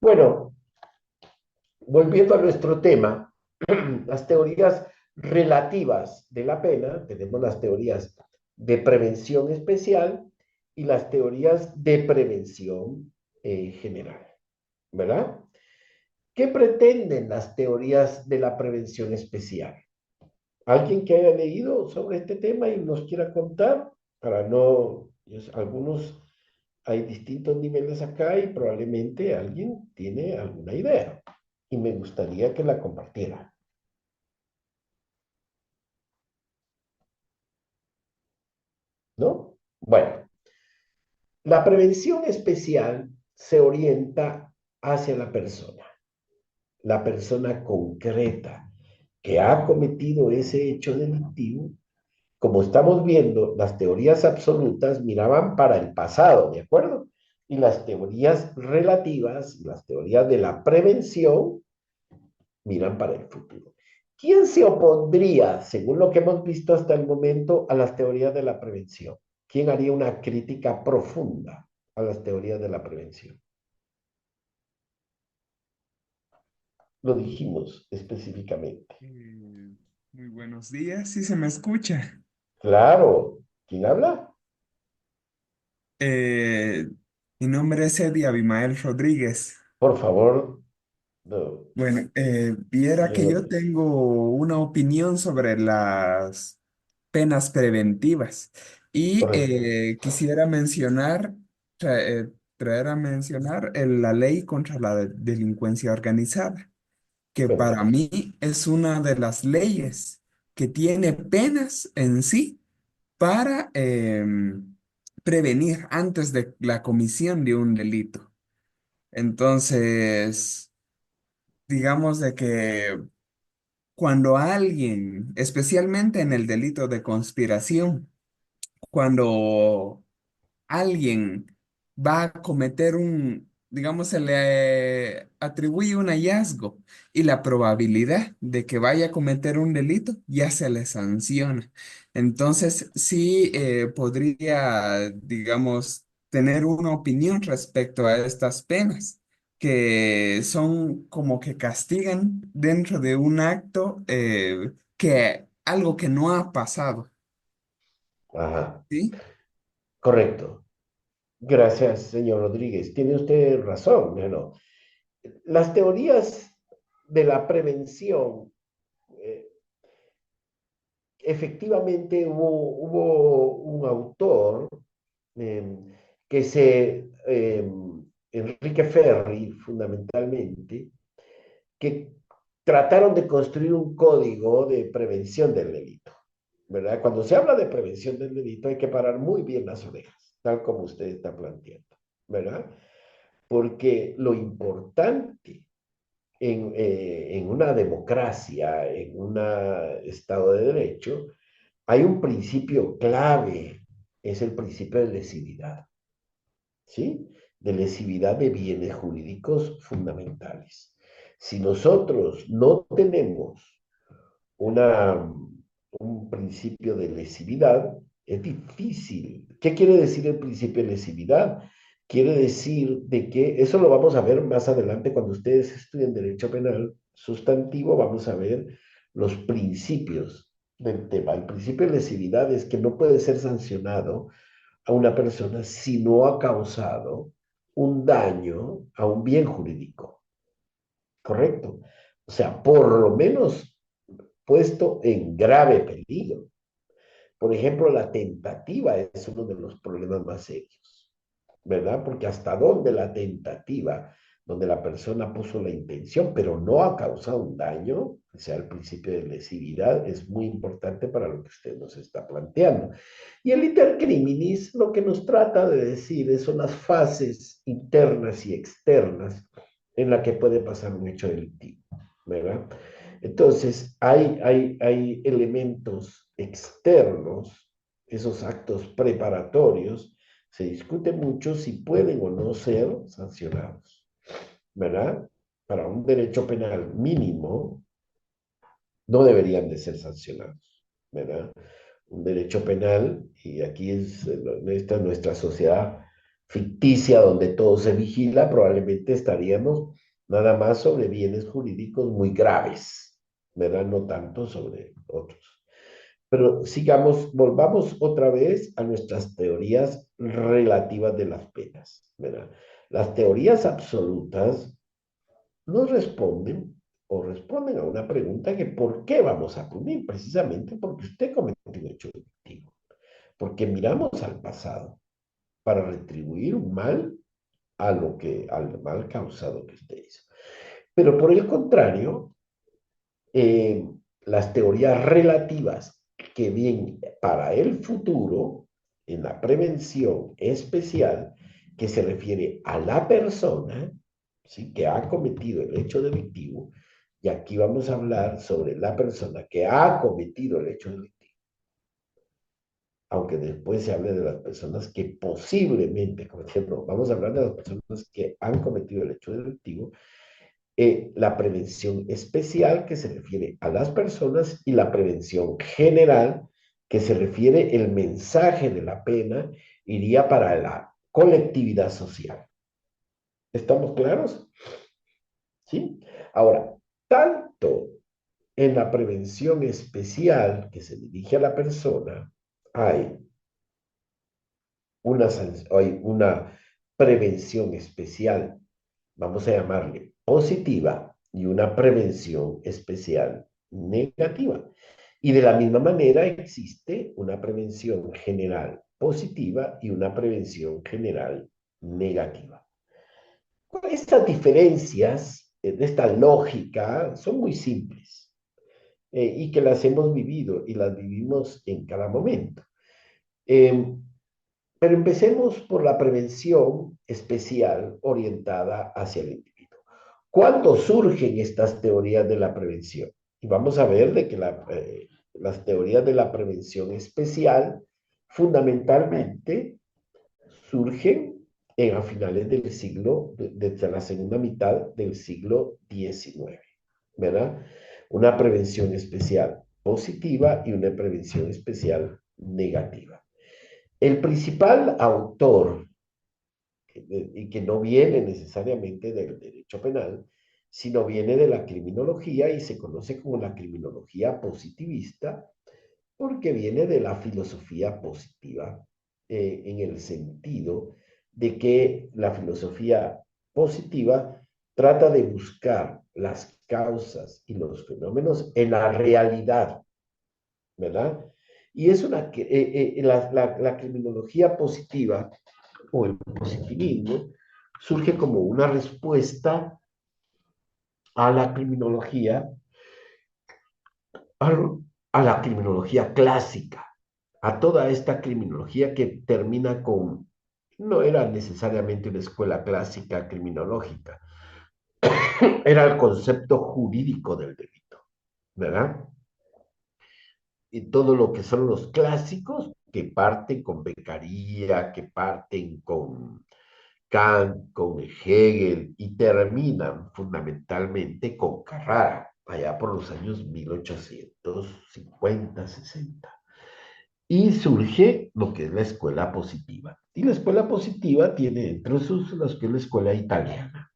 Bueno, volviendo a nuestro tema, las teorías relativas de la pena, tenemos las teorías de prevención especial y las teorías de prevención general, ¿verdad? ¿Qué pretenden las teorías de la prevención especial? ¿Alguien que haya leído sobre este tema y nos quiera contar? Para no, algunos, hay distintos niveles acá y probablemente alguien tiene alguna idea y me gustaría que la compartiera. ¿No? Bueno, la prevención especial se orienta hacia la persona concreta que ha cometido ese hecho delictivo. Como estamos viendo, las teorías absolutas miraban para el pasado, ¿de acuerdo? Y las teorías relativas, las teorías de la prevención, miran para el futuro. ¿Quién se opondría, según lo que hemos visto hasta el momento, a las teorías de la prevención? ¿Quién haría una crítica profunda a las teorías de la prevención? Lo dijimos específicamente. Muy buenos días, ¿sí se me escucha? Claro. ¿Quién habla? Eh, Mi nombre es Eddie Abimael Rodríguez. Por favor. No, Bueno, viera yo que no. yo tengo una opinión sobre las penas preventivas. Y Correcto. quisiera traer a mencionar la ley contra la delincuencia organizada, que para Perfecto. mí es una de las leyes que tiene penas en sí para prevenir antes de la comisión de un delito. Entonces, digamos de que cuando alguien, especialmente en el delito de conspiración, cuando alguien va a cometer digamos, se le atribuye un hallazgo y la probabilidad de que vaya a cometer un delito ya se le sanciona. Entonces, sí podría, digamos, tener una opinión respecto a estas penas, que son como que castigan dentro de un acto que algo que no ha pasado, Ajá. ¿sí? Correcto. Gracias, señor Rodríguez. Tiene usted razón. Bueno, las teorías de la prevención, eh, efectivamente hubo un autor eh, Enrique Ferri, fundamentalmente, que trataron de construir un código de prevención del delito, ¿verdad? Cuando se habla de prevención del delito hay que parar muy bien las orejas, tal como usted está planteando, ¿verdad? Porque lo importante en una democracia, en un Estado de Derecho, hay un principio clave, es el principio de lesividad, ¿sí? De lesividad de bienes jurídicos fundamentales. Si nosotros no tenemos una, un principio de lesividad, es difícil. ¿Qué quiere decir el principio de lesividad? Quiere decir de que, eso lo vamos a ver más adelante cuando ustedes estudien derecho penal sustantivo, vamos a ver los principios del tema. El principio de lesividad es que no puede ser sancionado a una persona si no ha causado un daño a un bien jurídico, ¿correcto? O sea, por lo menos puesto en grave peligro. Por ejemplo, la tentativa es uno de los problemas más serios, ¿verdad? Porque hasta dónde la tentativa, donde la persona puso la intención, pero no ha causado un daño, o sea, el principio de lesividad es muy importante para lo que usted nos está planteando. Y el intercriminis lo que nos trata de decir son las fases internas y externas en la que puede pasar un hecho delictivo, ¿verdad? Entonces, hay elementos externos, esos actos preparatorios, se discute mucho si pueden o no ser sancionados, ¿verdad? Para un derecho penal mínimo, no deberían de ser sancionados, ¿verdad? Un derecho penal, y aquí es nuestra sociedad ficticia donde todo se vigila, probablemente estaríamos nada más sobre bienes jurídicos muy graves, ¿verdad? No tanto sobre otros. Pero sigamos, volvamos otra vez a nuestras teorías relativas de las penas, ¿verdad? Las teorías absolutas nos responden o responden a una pregunta que ¿por qué vamos a punir? Precisamente porque usted cometió un hecho delictivo, porque miramos al pasado para retribuir un mal al mal causado que usted hizo. Pero por el contrario, eh, las teorías relativas que vienen para el futuro, en la prevención especial, que se refiere a la persona, ¿sí? Que ha cometido el hecho delictivo, y aquí vamos a hablar sobre la persona que ha cometido el hecho delictivo, aunque después se hable de las personas que posiblemente cometieron, vamos a hablar de las personas que han cometido el hecho delictivo, la prevención especial que se refiere a las personas y la prevención general que se refiere el mensaje de la pena iría para la colectividad social. ¿Estamos claros? ¿Sí? Ahora, tanto en la prevención especial que se dirige a la persona, hay hay una prevención especial, vamos a llamarle positiva, y una prevención especial negativa. Y de la misma manera existe una prevención general positiva y una prevención general negativa. Estas diferencias de esta lógica son muy simples y que las hemos vivido y las vivimos en cada momento. Pero empecemos por la prevención especial orientada hacia el individuo. ¿Cuándo surgen estas teorías de la prevención? Y vamos a ver de que las teorías de la prevención especial fundamentalmente surgen a finales del siglo, desde la segunda mitad del siglo XIX, ¿verdad? Una prevención especial positiva y una prevención especial negativa. El principal autor, y que no viene necesariamente del derecho penal, sino viene de la criminología y se conoce como la criminología positivista, porque viene de la filosofía positiva, en el sentido de que la filosofía positiva trata de buscar las causas y los fenómenos en la realidad, ¿verdad? Y es la criminología positiva o el positivismo surge como una respuesta a la criminología, a la criminología clásica, a toda esta criminología que termina con, no era necesariamente una escuela clásica criminológica, era el concepto jurídico del delito, ¿verdad? Y todo lo que son los clásicos que parten con Beccaria, que parten con Kant, con Hegel y terminan fundamentalmente con Carrara, allá por los años 1850, 60. Y surge lo que es la escuela positiva. Y la escuela positiva tiene entre sus las que es la escuela italiana,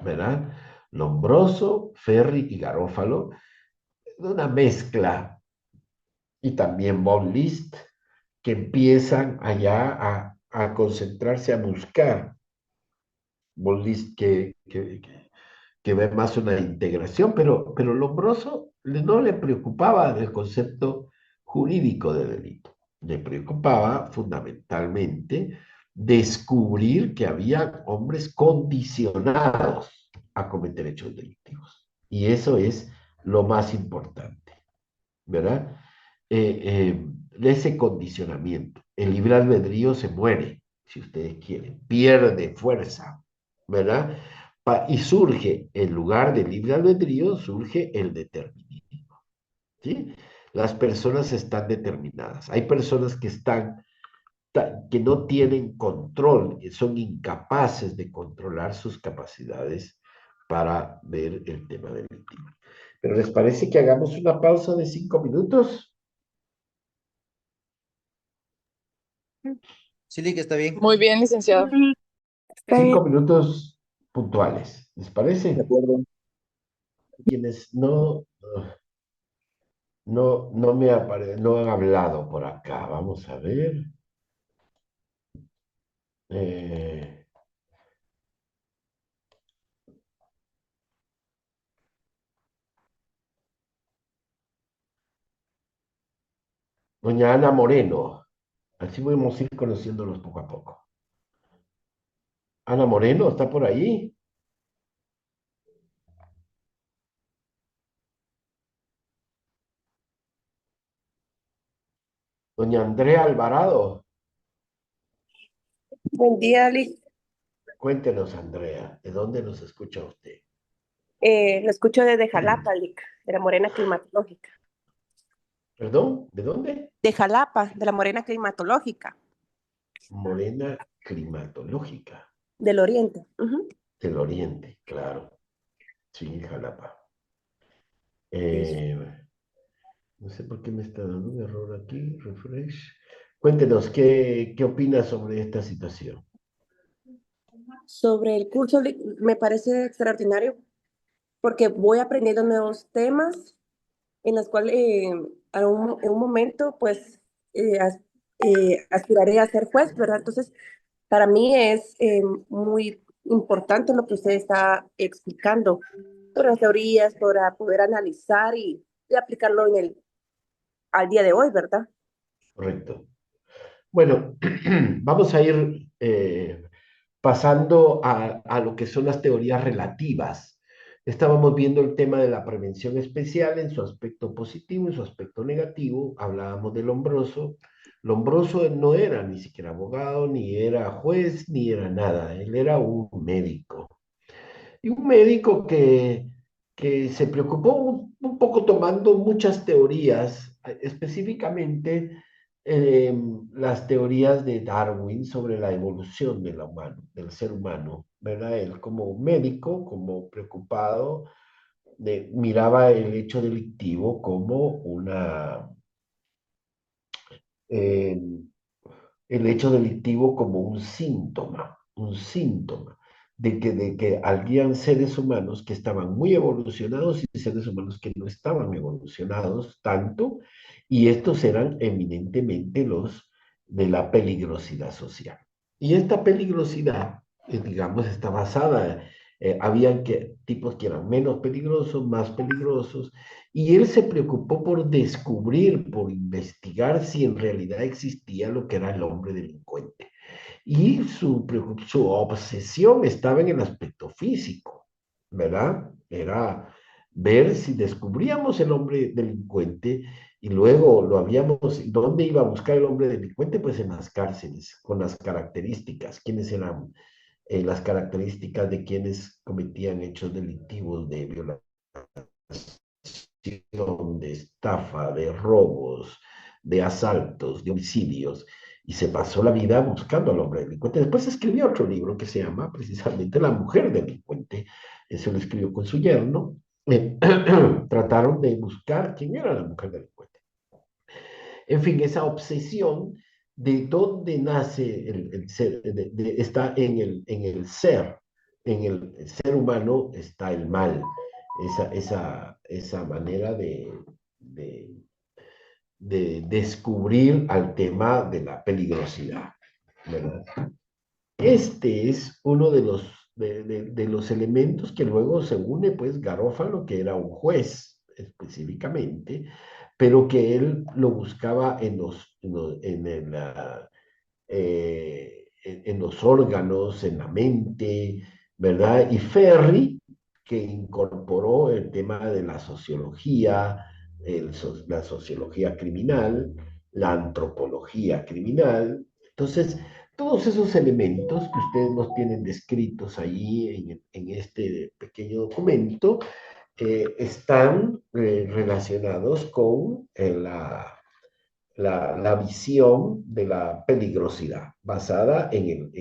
¿verdad? Lombroso, Ferri y Garofalo, una mezcla, y también von List, que empiezan allá a concentrarse, a buscar. Von List que ve más una integración, pero Lombroso no le preocupaba el concepto jurídico de delito. Le preocupaba fundamentalmente descubrir que había hombres condicionados a cometer hechos delictivos. Y eso es lo más importante, ¿verdad? De ese condicionamiento. El libre albedrío se muere, si ustedes quieren, pierde fuerza, ¿verdad? Y surge, en lugar del libre albedrío, surge el determinismo, ¿sí? Las personas están determinadas. Hay personas que no tienen control, son incapaces de controlar sus capacidades para ver el tema delictivo. Pero ¿les parece que hagamos una pausa de 5 minutos? Sí, que está bien. Muy bien, licenciado. Está bien. 5 minutos puntuales, ¿les parece? De acuerdo. Quienes no han hablado por acá, vamos a ver. Doña Ana Moreno, así vamos a ir conociéndolos poco a poco. Ana Moreno, ¿está por ahí? Doña Andrea Alvarado, Buen día, Ali. cuéntenos, Andrea, ¿de dónde nos escucha usted? Lo escucho desde Jalapa, Lic, de la Morena Climatológica. ¿Perdón? ¿De dónde? De Jalapa, de la Morena Climatológica, Morena Climatológica, del Oriente. Ujú. del Oriente, claro. Sí, Jalapa. No sé por qué me está dando un error aquí, refresh. Cuéntenos, ¿qué opina sobre esta situación? Sobre el curso, Lic, me parece extraordinario porque voy aprendiendo nuevos temas en los cuales en un momento pues aspiraré a ser juez, ¿verdad? Entonces, para mí es muy importante lo que usted está explicando sobre las teorías, para poder analizar y aplicarlo al día de hoy, ¿verdad? Correcto. Bueno, vamos a ir pasando a lo que son las teorías relativas. Estábamos viendo el tema de la prevención especial en su aspecto positivo, en su aspecto negativo. Hablábamos de Lombroso. Lombroso no era ni siquiera abogado, ni era juez, ni era nada. Él era un médico. Y un médico que se preocupó un poco tomando muchas teorías, específicamente las teorías de Darwin sobre la evolución del ser humano, ¿verdad? Él como médico, como preocupado, miraba el hecho delictivo como eh, el hecho delictivo como un síntoma de que habían seres humanos que estaban muy evolucionados y seres humanos que no estaban evolucionados tanto, y estos eran eminentemente los de la peligrosidad social. Y esta peligrosidad, digamos, está basada, habían tipos que eran menos peligrosos, más peligrosos, y él se preocupó por descubrir, por investigar si en realidad existía lo que era el hombre delincuente. Y su obsesión estaba en el aspecto físico, ¿verdad? Era ver si descubríamos el hombre delincuente y luego ¿dónde iba a buscar el hombre delincuente? Pues en las cárceles, con las características, quiénes eran las características de quienes cometían hechos delictivos de violación, de estafa, de robos, de asaltos, de homicidios, y se pasó la vida buscando al hombre delincuente. Después escribió otro libro que se llama precisamente La mujer delincuente. Eso lo escribió con su yerno. Trataron de buscar quién era la mujer delincuente. En fin, esa obsesión de dónde nace el ser, está en el ser. En el ser humano está el mal, esa manera de, de descubrir al tema de la peligrosidad, ¿verdad? Este es uno de los elementos que luego se une, pues, Garófalo, que era un juez específicamente, pero que él lo buscaba en los órganos, en la mente, ¿verdad? Y Ferri, que incorporó el tema de la sociología, la sociología criminal, la antropología criminal. Entonces, todos esos elementos que ustedes nos tienen descritos allí en este pequeño documento están relacionados con la visión de la peligrosidad, basada en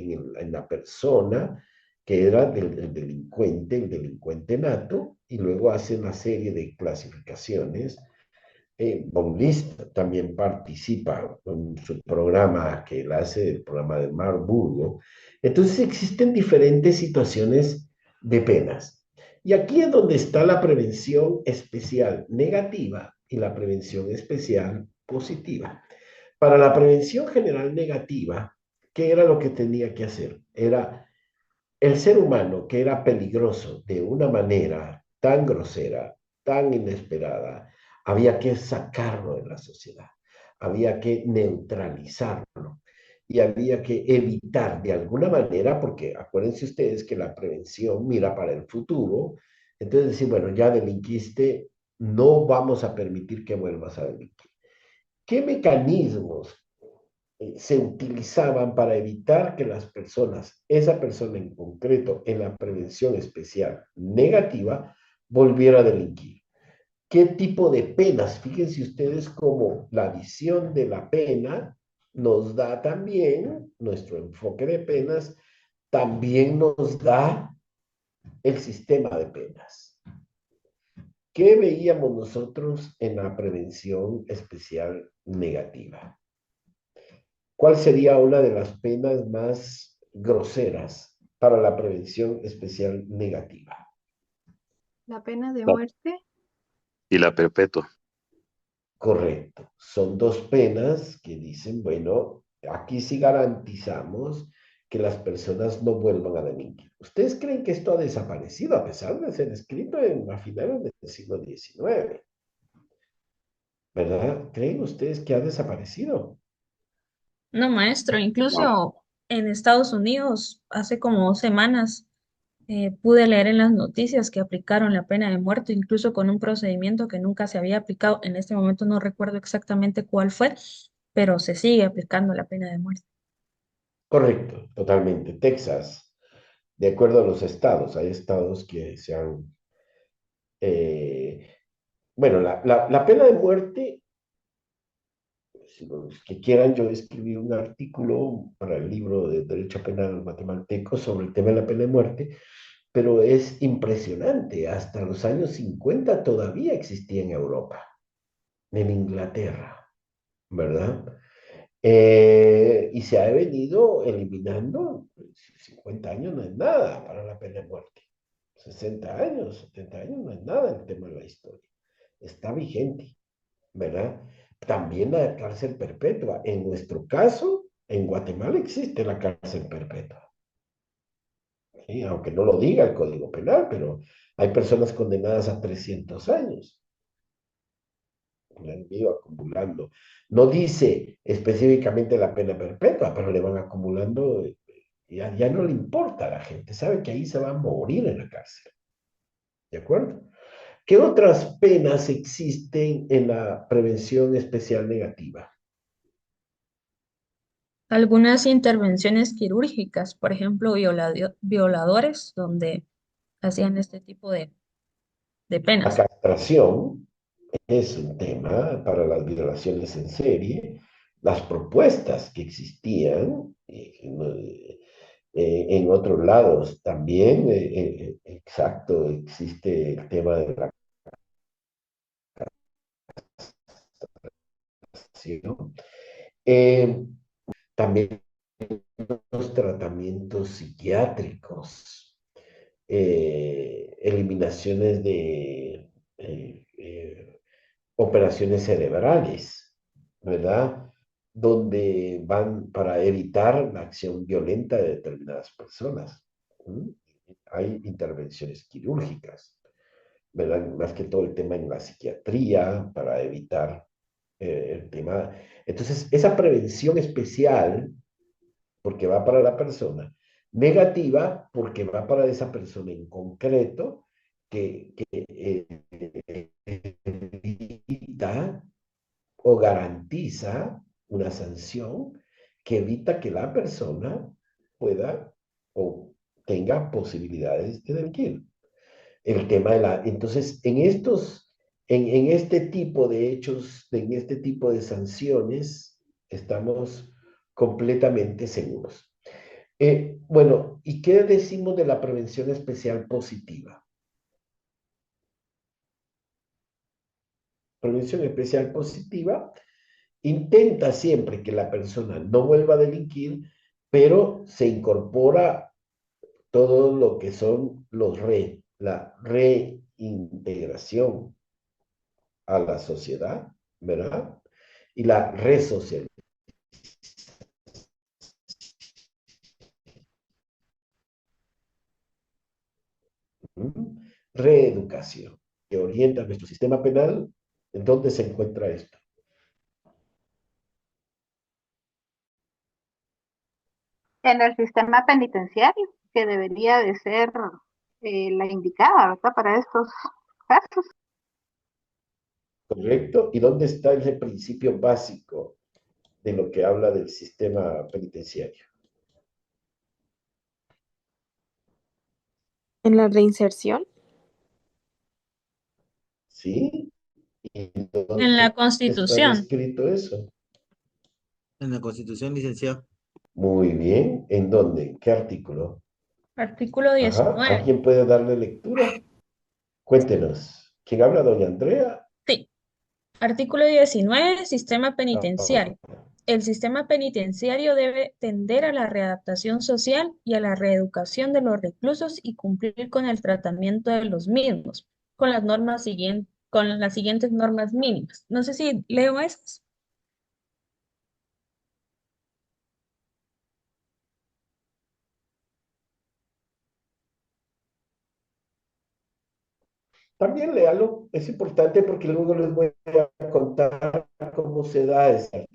la persona que era el delincuente nato, y luego hace una serie de clasificaciones. Von List también participa en su programa que él hace, el programa de Marburgo. Entonces existen diferentes situaciones de penas. Y aquí es donde está la prevención especial negativa y la prevención especial positiva. Para la prevención general negativa, ¿qué era lo que tenía que hacer? Era el ser humano que era peligroso de una manera tan grosera, tan inesperada, había que sacarlo de la sociedad, había que neutralizarlo y había que evitar de alguna manera, porque acuérdense ustedes que la prevención mira para el futuro, entonces decir, bueno, ya delinquiste, no vamos a permitir que vuelvas a delinquir. ¿Qué mecanismos se utilizaban para evitar que las personas, esa persona en concreto, en la prevención especial negativa, volviera a delinquir? ¿Qué tipo de penas? Fíjense ustedes cómo la visión de la pena nos da también, nuestro enfoque de penas, también nos da el sistema de penas. ¿Qué veíamos nosotros en la prevención especial negativa? ¿Cuál sería una de las penas más groseras para la prevención especial negativa? La pena de La- muerte. Y la perpetua. Correcto. Son dos penas que dicen, bueno, aquí sí garantizamos que las personas no vuelvan a delinquir. ¿Ustedes creen que esto ha desaparecido a pesar de ser escrito a finales del siglo XIX? ¿verdad? ¿Creen ustedes que ha desaparecido? No, maestro, incluso en Estados Unidos, hace como 2 semanas, pude leer en las noticias que aplicaron la pena de muerte, incluso con un procedimiento que nunca se había aplicado. En este momento no recuerdo exactamente cuál fue, pero se sigue aplicando la pena de muerte. Correcto, totalmente. Texas, de acuerdo a los estados, hay estados que se han... bueno, la pena de muerte, si los que quieran, yo escribí un artículo para el libro de Derecho Penal Guatemalteco sobre el tema de la pena de muerte, pero es impresionante. Hasta los años 50 todavía existía en Europa, en Inglaterra, ¿verdad? Y se ha venido eliminando. 50 años no es nada para la pena de muerte. 60 años, 70 años no es nada el tema de la historia. Está vigente, ¿verdad? También la cárcel perpetua. En nuestro caso, en Guatemala existe la cárcel perpetua. ¿Sí? Aunque no lo diga el Código Penal, pero hay personas condenadas a 300 años. Le han ido acumulando. No dice específicamente la pena perpetua, pero le van acumulando, ya no le importa a la gente, sabe que ahí se va a morir en la cárcel. ¿De acuerdo? ¿Qué otras penas existen en la prevención especial negativa? Algunas intervenciones quirúrgicas, por ejemplo, violadores, donde hacían este tipo de La penas. castración es un tema para las violaciones en serie. Las propuestas que existían en otros lados también, exacto, existe el tema de la castración. Eh, También los tratamientos psiquiátricos, eliminaciones de operaciones cerebrales, ¿verdad? Donde van para evitar la acción violenta de determinadas personas. ¿Mm? Hay intervenciones quirúrgicas, ¿verdad? Más que todo el tema en la psiquiatría para evitar el tema. Entonces, esa prevención especial, porque va para la persona, negativa, porque va para esa persona en concreto, que evita o garantiza una sanción que evita que la persona pueda o tenga posibilidades de delinquir. El tema de la... Entonces, en este tipo de hechos, en este tipo de sanciones, estamos completamente seguros. Bueno, ¿y qué decimos de la prevención especial positiva? Prevención especial positiva intenta siempre que la persona no vuelva a delinquir, pero se incorpora todo lo que son la reintegración a la sociedad, ¿verdad? Y la resocialización, reeducación, que orienta nuestro sistema penal. ¿En dónde se encuentra esto? En el sistema penitenciario, que debería de ser la indicada, ¿verdad? Para estos casos. ¿Correcto? ¿Y dónde está ese principio básico de lo que habla del sistema penitenciario? En la reinserción. ¿Sí? ¿Y En la dónde está Constitución, descrito eso? En la Constitución, licenciado. Muy bien. ¿En dónde? ¿En qué artículo? artículo Ajá. 19. ¿Alguien puede darle lectura? Cuéntenos. ¿Quién habla? Doña Andrea. Sí, artículo 19, sistema Ah, penitenciario. El sistema penitenciario debe tender a la readaptación social y a la reeducación de los reclusos y cumplir con el tratamiento de los mismos, con las normas con las siguientes normas mínimas. No sé si leo esas. También léalo, es importante porque luego les voy a contar cómo se da ese.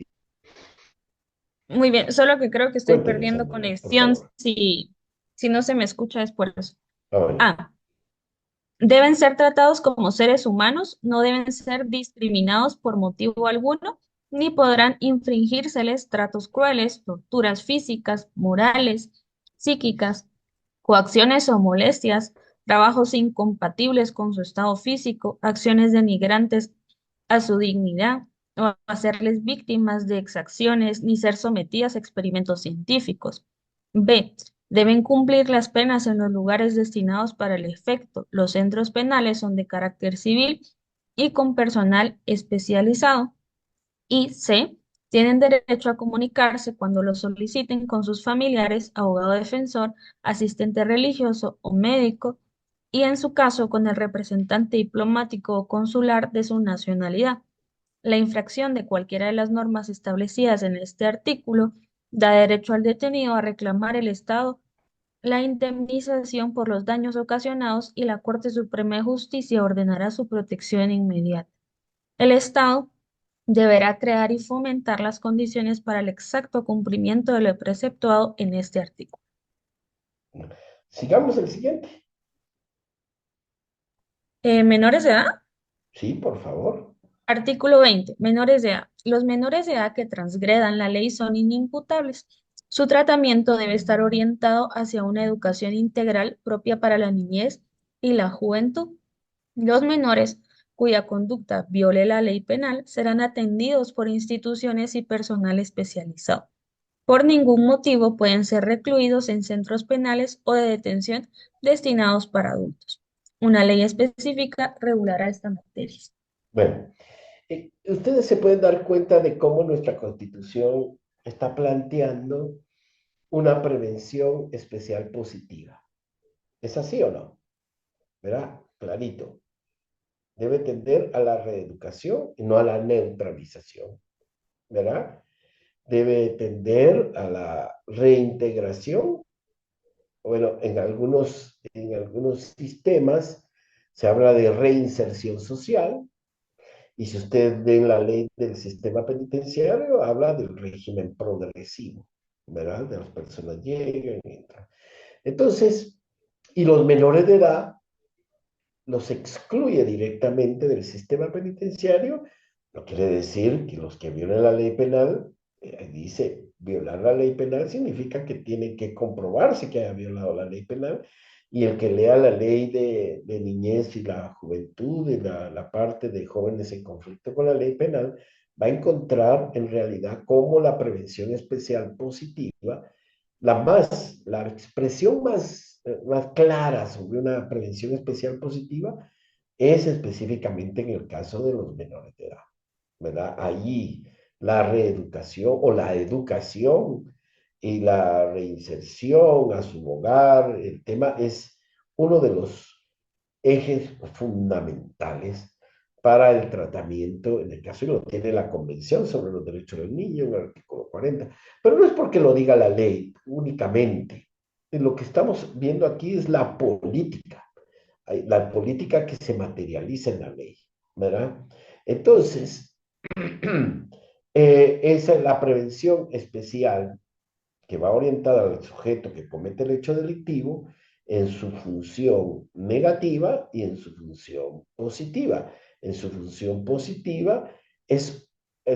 Muy bien, solo que creo que estoy Cuénteme, perdiendo Sandra, por conexión favor. si no se me escucha es por eso. Ah, bueno. Ah, deben ser tratados como seres humanos, no deben ser discriminados por motivo alguno, ni podrán infringírseles tratos crueles, torturas físicas, morales, psíquicas, coacciones o molestias, trabajos incompatibles con su estado físico, acciones denigrantes a su dignidad o hacerles víctimas de exacciones ni ser sometidas a experimentos científicos. B. Deben cumplir las penas en los lugares destinados para el efecto. Los centros penales son de carácter civil y con personal especializado. Y C. Tienen derecho a comunicarse cuando lo soliciten con sus familiares, abogado defensor, asistente religioso o médico, y en su caso con el representante diplomático o consular de su nacionalidad. La infracción de cualquiera de las normas establecidas en este artículo da derecho al detenido a reclamar el Estado la indemnización por los daños ocasionados y la Corte Suprema de Justicia ordenará su protección inmediata. El Estado deberá crear y fomentar las condiciones para el exacto cumplimiento de lo preceptuado en este artículo. Sigamos el siguiente. ¿Menores de edad? Sí, por favor. Artículo 20. Menores de edad. Los menores de edad que transgredan la ley son inimputables. Su tratamiento debe estar orientado hacia una educación integral propia para la niñez y la juventud. Los menores cuya conducta viole la ley penal serán atendidos por instituciones y personal especializado. Por ningún motivo pueden ser recluidos en centros penales o de detención destinados para adultos. Una ley específica regulará esta materia. Bueno, ustedes se pueden dar cuenta de cómo nuestra Constitución está planteando una prevención especial positiva. ¿Es así o no? ¿Verdad? Clarito. Debe tender a la reeducación y no a la neutralización. ¿Verdad? Debe tender a la reintegración. Bueno, en algunos sistemas se habla de reinserción social. Y si ustedes ven la ley del sistema penitenciario, habla del régimen progresivo, ¿verdad? De las personas llegan, entran. Entonces, y los menores de edad los excluye directamente del sistema penitenciario. No quiere decir que los que violen la ley penal, dice, violar la ley penal significa que tiene que comprobarse que haya violado la ley penal, y el que lea la ley de niñez y la juventud y la parte de jóvenes en conflicto con la ley penal, va a encontrar en realidad cómo la prevención especial positiva, la expresión más clara sobre una prevención especial positiva es específicamente en el caso de los menores de edad, ¿verdad? Allí la reeducación o la educación y la reinserción a su hogar, el tema es uno de los ejes fundamentales para el tratamiento, en el caso que lo tiene la Convención sobre los Derechos del Niño, en el artículo 40, pero no es porque lo diga la ley únicamente. Lo que estamos viendo aquí es la política que se materializa en la ley, ¿verdad? Entonces, esa es la prevención especial que va orientada al sujeto que comete el hecho delictivo en su función negativa y en su función positiva. En su función positiva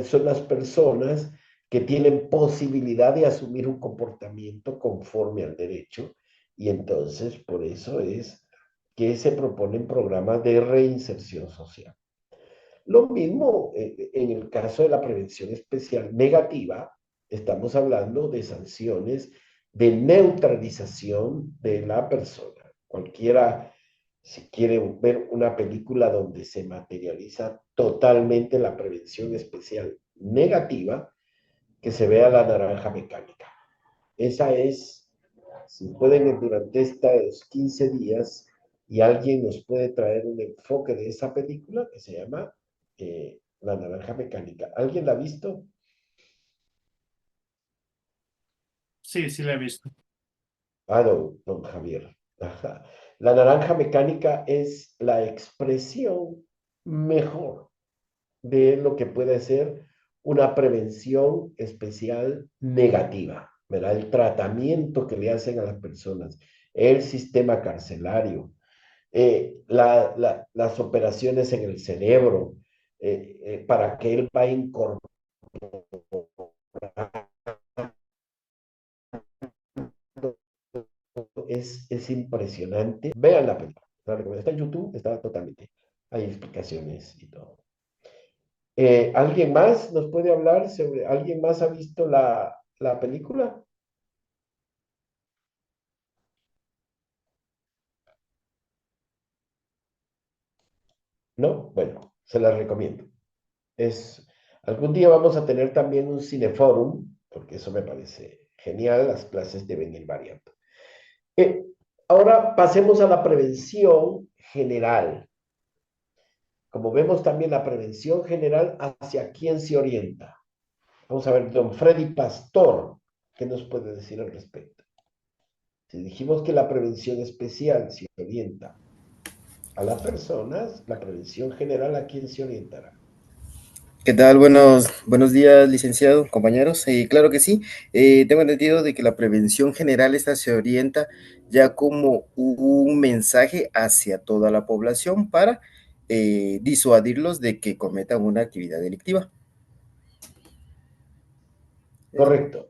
son las personas que tienen posibilidad de asumir un comportamiento conforme al derecho, y entonces por eso es que se proponen programas de reinserción social. Lo mismo en el caso de la prevención especial negativa, estamos hablando de sanciones de neutralización de la persona. Cualquiera, si quiere ver una película donde se materializa totalmente la prevención especial negativa, que se vea La Naranja Mecánica. Esa es, si pueden, durante estos 15 días, y alguien nos puede traer un enfoque de esa película que se llama La Naranja Mecánica. ¿Alguien la ha visto? Sí, sí la he visto. Ah, don Javier. Ajá. La naranja mecánica es la expresión mejor de lo que puede ser una prevención especial negativa, ¿verdad? El tratamiento que le hacen a las personas, el sistema carcelario, las operaciones en el cerebro, para que él va a incorporar. Es impresionante. Vean la película. Está en YouTube, está totalmente. Hay explicaciones y todo. ¿Alguien más nos puede hablar sobre, alguien más ha visto la película? ¿No? Bueno, se la recomiendo. Algún día vamos a tener también un cineforum, porque eso me parece genial, las clases deben ir variando. Ahora pasemos a la prevención general. Como vemos también la prevención general, ¿hacia quién se orienta? Vamos a ver, don Freddy Pastor, ¿qué nos puede decir al respecto? Si dijimos que la prevención especial se orienta a las personas, la prevención general, ¿a quién se orientará? ¿Qué tal? Buenos días, licenciado, compañeros. Claro que sí. Tengo entendido de que la prevención general esta se orienta ya como un mensaje hacia toda la población para disuadirlos de que cometan una actividad delictiva. Correcto.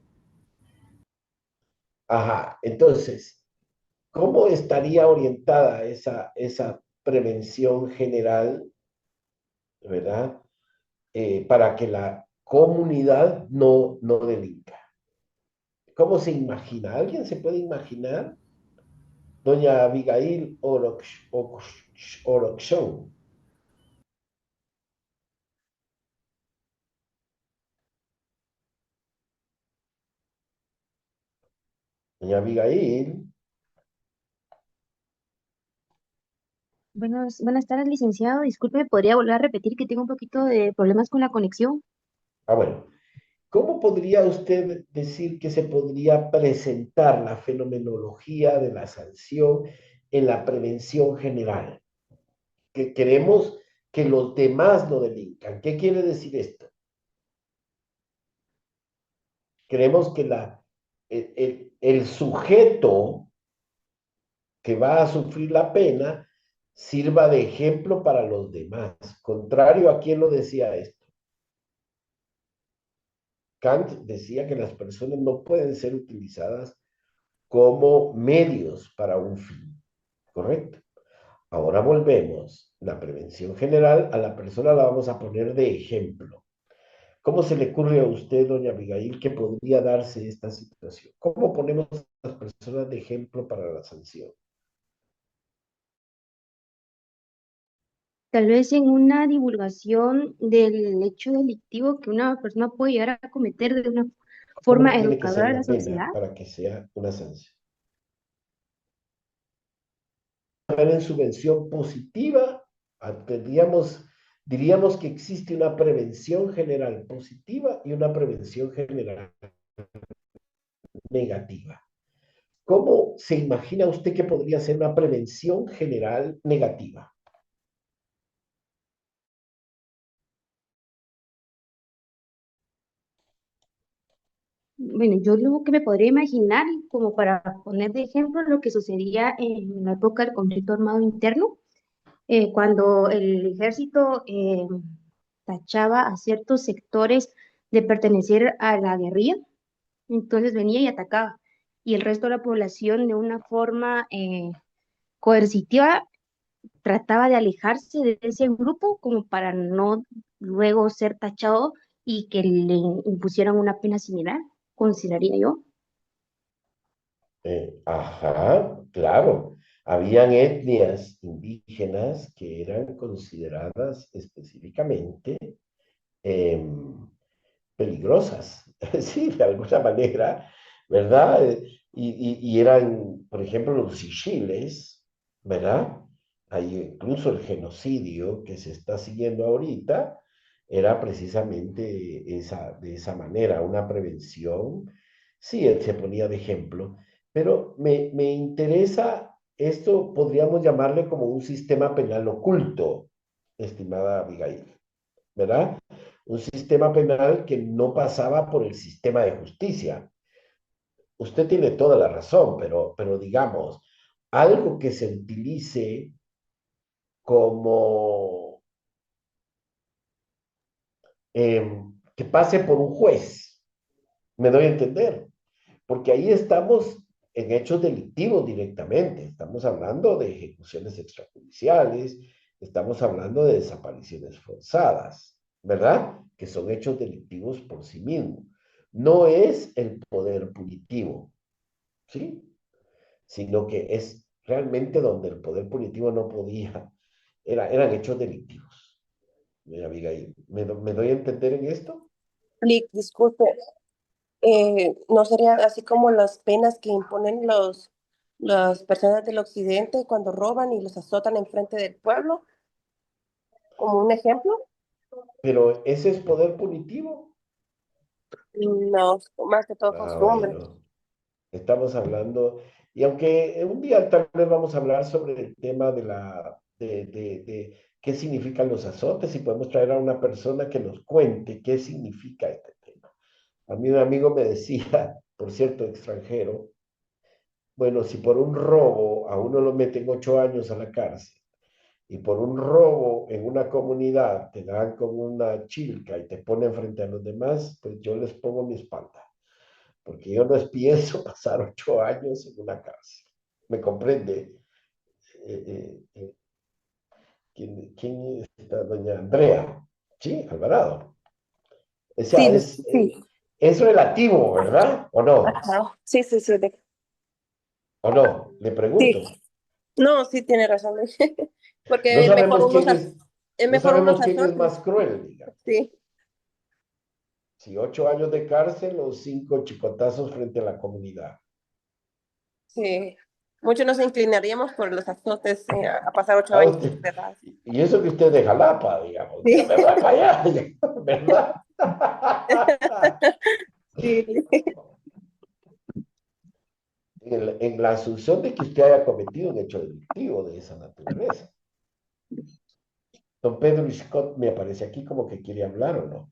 Ajá, entonces, ¿cómo estaría orientada esa prevención general, ¿verdad? Para que la comunidad no delinca. ¿Cómo se imagina? ¿Alguien se puede imaginar? Doña Abigail Orochón. Doña Abigail. Buenas tardes, licenciado. Disculpe, ¿podría volver a repetir que tengo un poquito de problemas con la conexión? Bueno. ¿Cómo podría usted decir que se podría presentar la fenomenología de la sanción en la prevención general? Que queremos que los demás no delincan. ¿Qué quiere decir esto? Queremos que el sujeto que va a sufrir la pena sirva de ejemplo para los demás. Contrario a quien lo decía esto. Kant decía que las personas no pueden ser utilizadas como medios para un fin, ¿correcto? Ahora volvemos. La prevención general a la persona la vamos a poner de ejemplo. ¿Cómo se le ocurre a usted, doña Abigail, que podría darse esta situación? ¿Cómo ponemos a las personas de ejemplo para la sanción? Tal vez en una divulgación del hecho delictivo que una persona puede llegar a cometer de una ¿Cómo forma tiene que ser educadora a la la sociedad. pena para que sea una sanción? En su versión positiva, diríamos que existe una prevención general positiva y una prevención general negativa. ¿Cómo se imagina usted que podría ser una prevención general negativa? Bueno, yo lo que me podría imaginar, como para poner de ejemplo, lo que sucedía en la época del conflicto armado interno, cuando el ejército tachaba a ciertos sectores de pertenecer a la guerrilla, entonces venía y atacaba. Y el resto de la población, de una forma coercitiva, trataba de alejarse de ese grupo como para no luego ser tachado y que le impusieran una pena similar, consideraría yo. Ajá, claro. Habían etnias indígenas que eran consideradas específicamente em, peligrosas, sí, de alguna manera, ¿verdad? Y eran, por ejemplo, los Sichiles, ¿verdad? Hay incluso el genocidio que se está siguiendo ahorita, era precisamente de esa manera, una prevención. Sí, él se ponía de ejemplo, pero me interesa esto podríamos llamarle como un sistema penal oculto, estimada Abigail, ¿verdad? Un sistema penal que no pasaba por el sistema de justicia. Usted tiene toda la razón, pero digamos, algo que se utilice como que pase por un juez, me doy a entender, porque ahí estamos en hechos delictivos directamente, estamos hablando de ejecuciones extrajudiciales, estamos hablando de desapariciones forzadas, ¿verdad? Que son hechos delictivos por sí mismos. No es el poder punitivo, ¿sí? Sino que es realmente donde el poder punitivo no podía, eran hechos delictivos. Abigail, ¿me doy a entender en esto? Lick, disculpe, ¿no sería así como las penas que imponen las personas del occidente cuando roban y los azotan enfrente del pueblo? Como un ejemplo. Pero ese es poder punitivo. No, más que todo costumbre. Bueno, estamos hablando, y aunque un día tal vez vamos a hablar sobre el tema de qué significan los azotes y podemos traer a una persona que nos cuente qué significa este tema. A mí un amigo me decía, por cierto, extranjero, bueno, si por un robo a uno lo meten 8 años a la cárcel y por un robo en una comunidad te dan con una chilca y te ponen frente a los demás, pues yo les pongo mi espalda, porque yo no pienso pasar 8 años en una cárcel. ¿Me comprende? ¿Quién está? Doña Andrea. Sí, Alvarado. O sea, Sí, sí. es relativo, ¿verdad? ¿O no? Ajá. Sí, sí, sí. ¿O no? Le pregunto. Sí. No, sí tiene razón. No Porque sabemos quién es no mejor unos sabemos quién es azotes. más cruel, digamos. Sí, Si 8 años de cárcel o 5 chicotazos frente a la comunidad. sí. Muchos nos inclinaríamos por los azotes a pasar 8 Ah, años usted, encerrados. y eso que usted es de Jalapa, digamos. Sí. Ya me voy para allá, ¿verdad? Sí. En la asunción de que usted haya cometido un hecho delictivo de esa naturaleza. Don Pedro Scott me aparece aquí como que quiere hablar, ¿o no?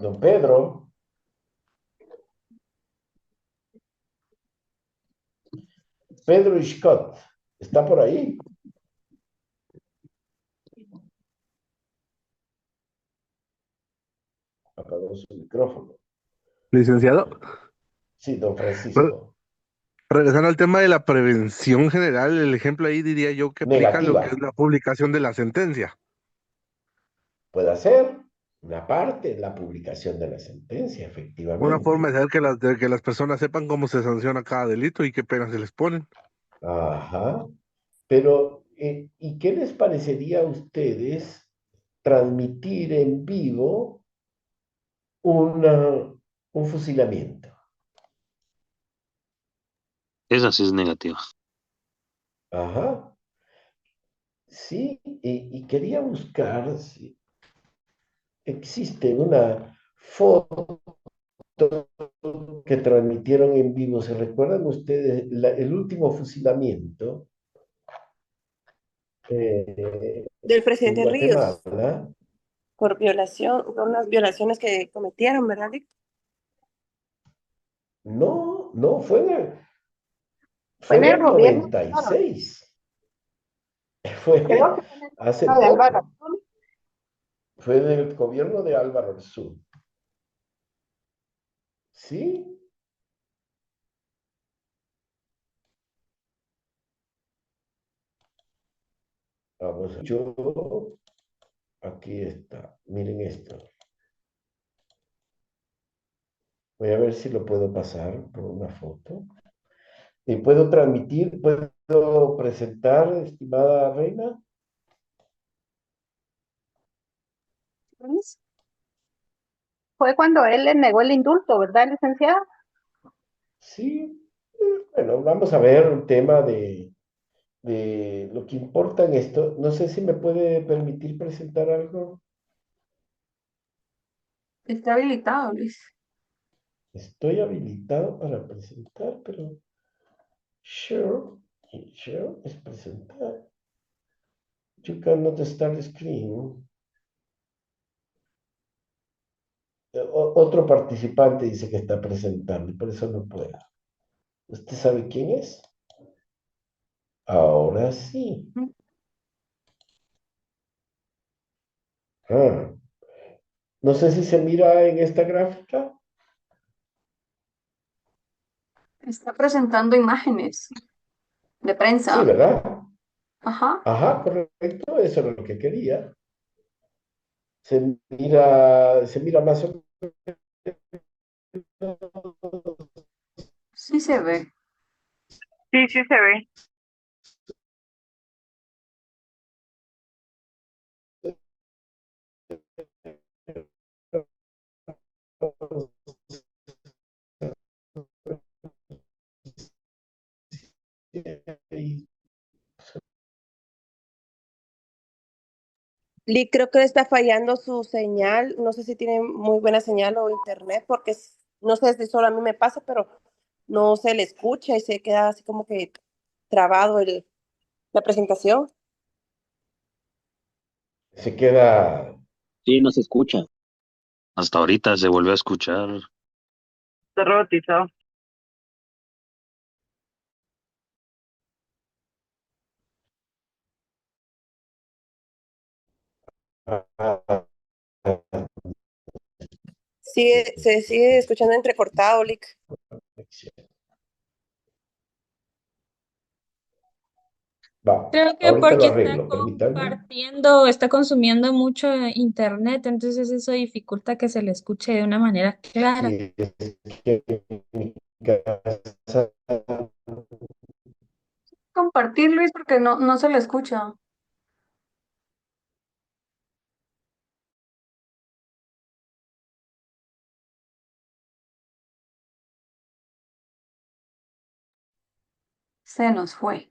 Don Pedro. Pedro Scott, ¿está por ahí? Apagó su micrófono. Licenciado, Sí, don re- Francisco. regresando al tema de la prevención general, el ejemplo ahí diría yo que aplica lo que es Negativa. la publicación de la sentencia. Puede ser una parte de la publicación de la sentencia, Una forma efectivamente. de hacer que las personas sepan cómo se sanciona cada delito y qué penas se les ponen. Ajá. Pero, ¿y qué les parecería a ustedes transmitir en vivo un fusilamiento? Esa sí es negativa. Ajá. Sí, y quería buscar si existe una foto que transmitieron en vivo. ¿Se recuerdan ustedes el último fusilamiento Del en presidente Ríos Guatemala? por violación, por unas violaciones que cometieron, ¿verdad, Lick? No, no, Fue fue en el del gobierno, noventa y claro. seis Fue Creo que fue en el hace gobierno de Álvaro poco. Azul. Fue del gobierno de Álvaro Arzú. ¿Sí? Vamos, aquí está. Miren esto. Voy a ver si lo puedo pasar por una foto. ¿Y puedo transmitir, puedo presentar, estimada Reina? Fue cuando él le negó el indulto, ¿verdad, licenciado? Sí. Bueno, vamos a ver un tema de lo que importa en esto. No sé si me puede permitir presentar algo. Está habilitado, Luis. Estoy habilitado para presentar, pero share, share es presentar. You cannot start the screen. Otro participante dice que está presentando y por eso no puedo. ¿Usted sabe quién es? Ahora sí. Ah, no sé si se mira en esta gráfica. Está presentando imágenes de Sí, prensa. ¿verdad? Ajá. Ajá, correcto, eso era lo que quería. Se mira más o Sí se ve. Sí, sí se ve. menos. Lee, creo que le está fallando su señal. No sé si tiene muy buena señal o internet, porque no sé si solo a mí me pasa, pero no se le escucha y se queda así como que trabado la presentación. Se queda. Sí, no se escucha. Hasta ahorita se volvió a escuchar. Está robotizado. Se sigue escuchando entrecortado, Lick. Va, Creo que ahorita lo porque está arreglo, permítanme. compartiendo, está consumiendo mucho internet, entonces eso dificulta que se le escuche de una manera clara. Sí, es que en mi casa Compartir, Luis, porque no se le escucha. Se nos fue.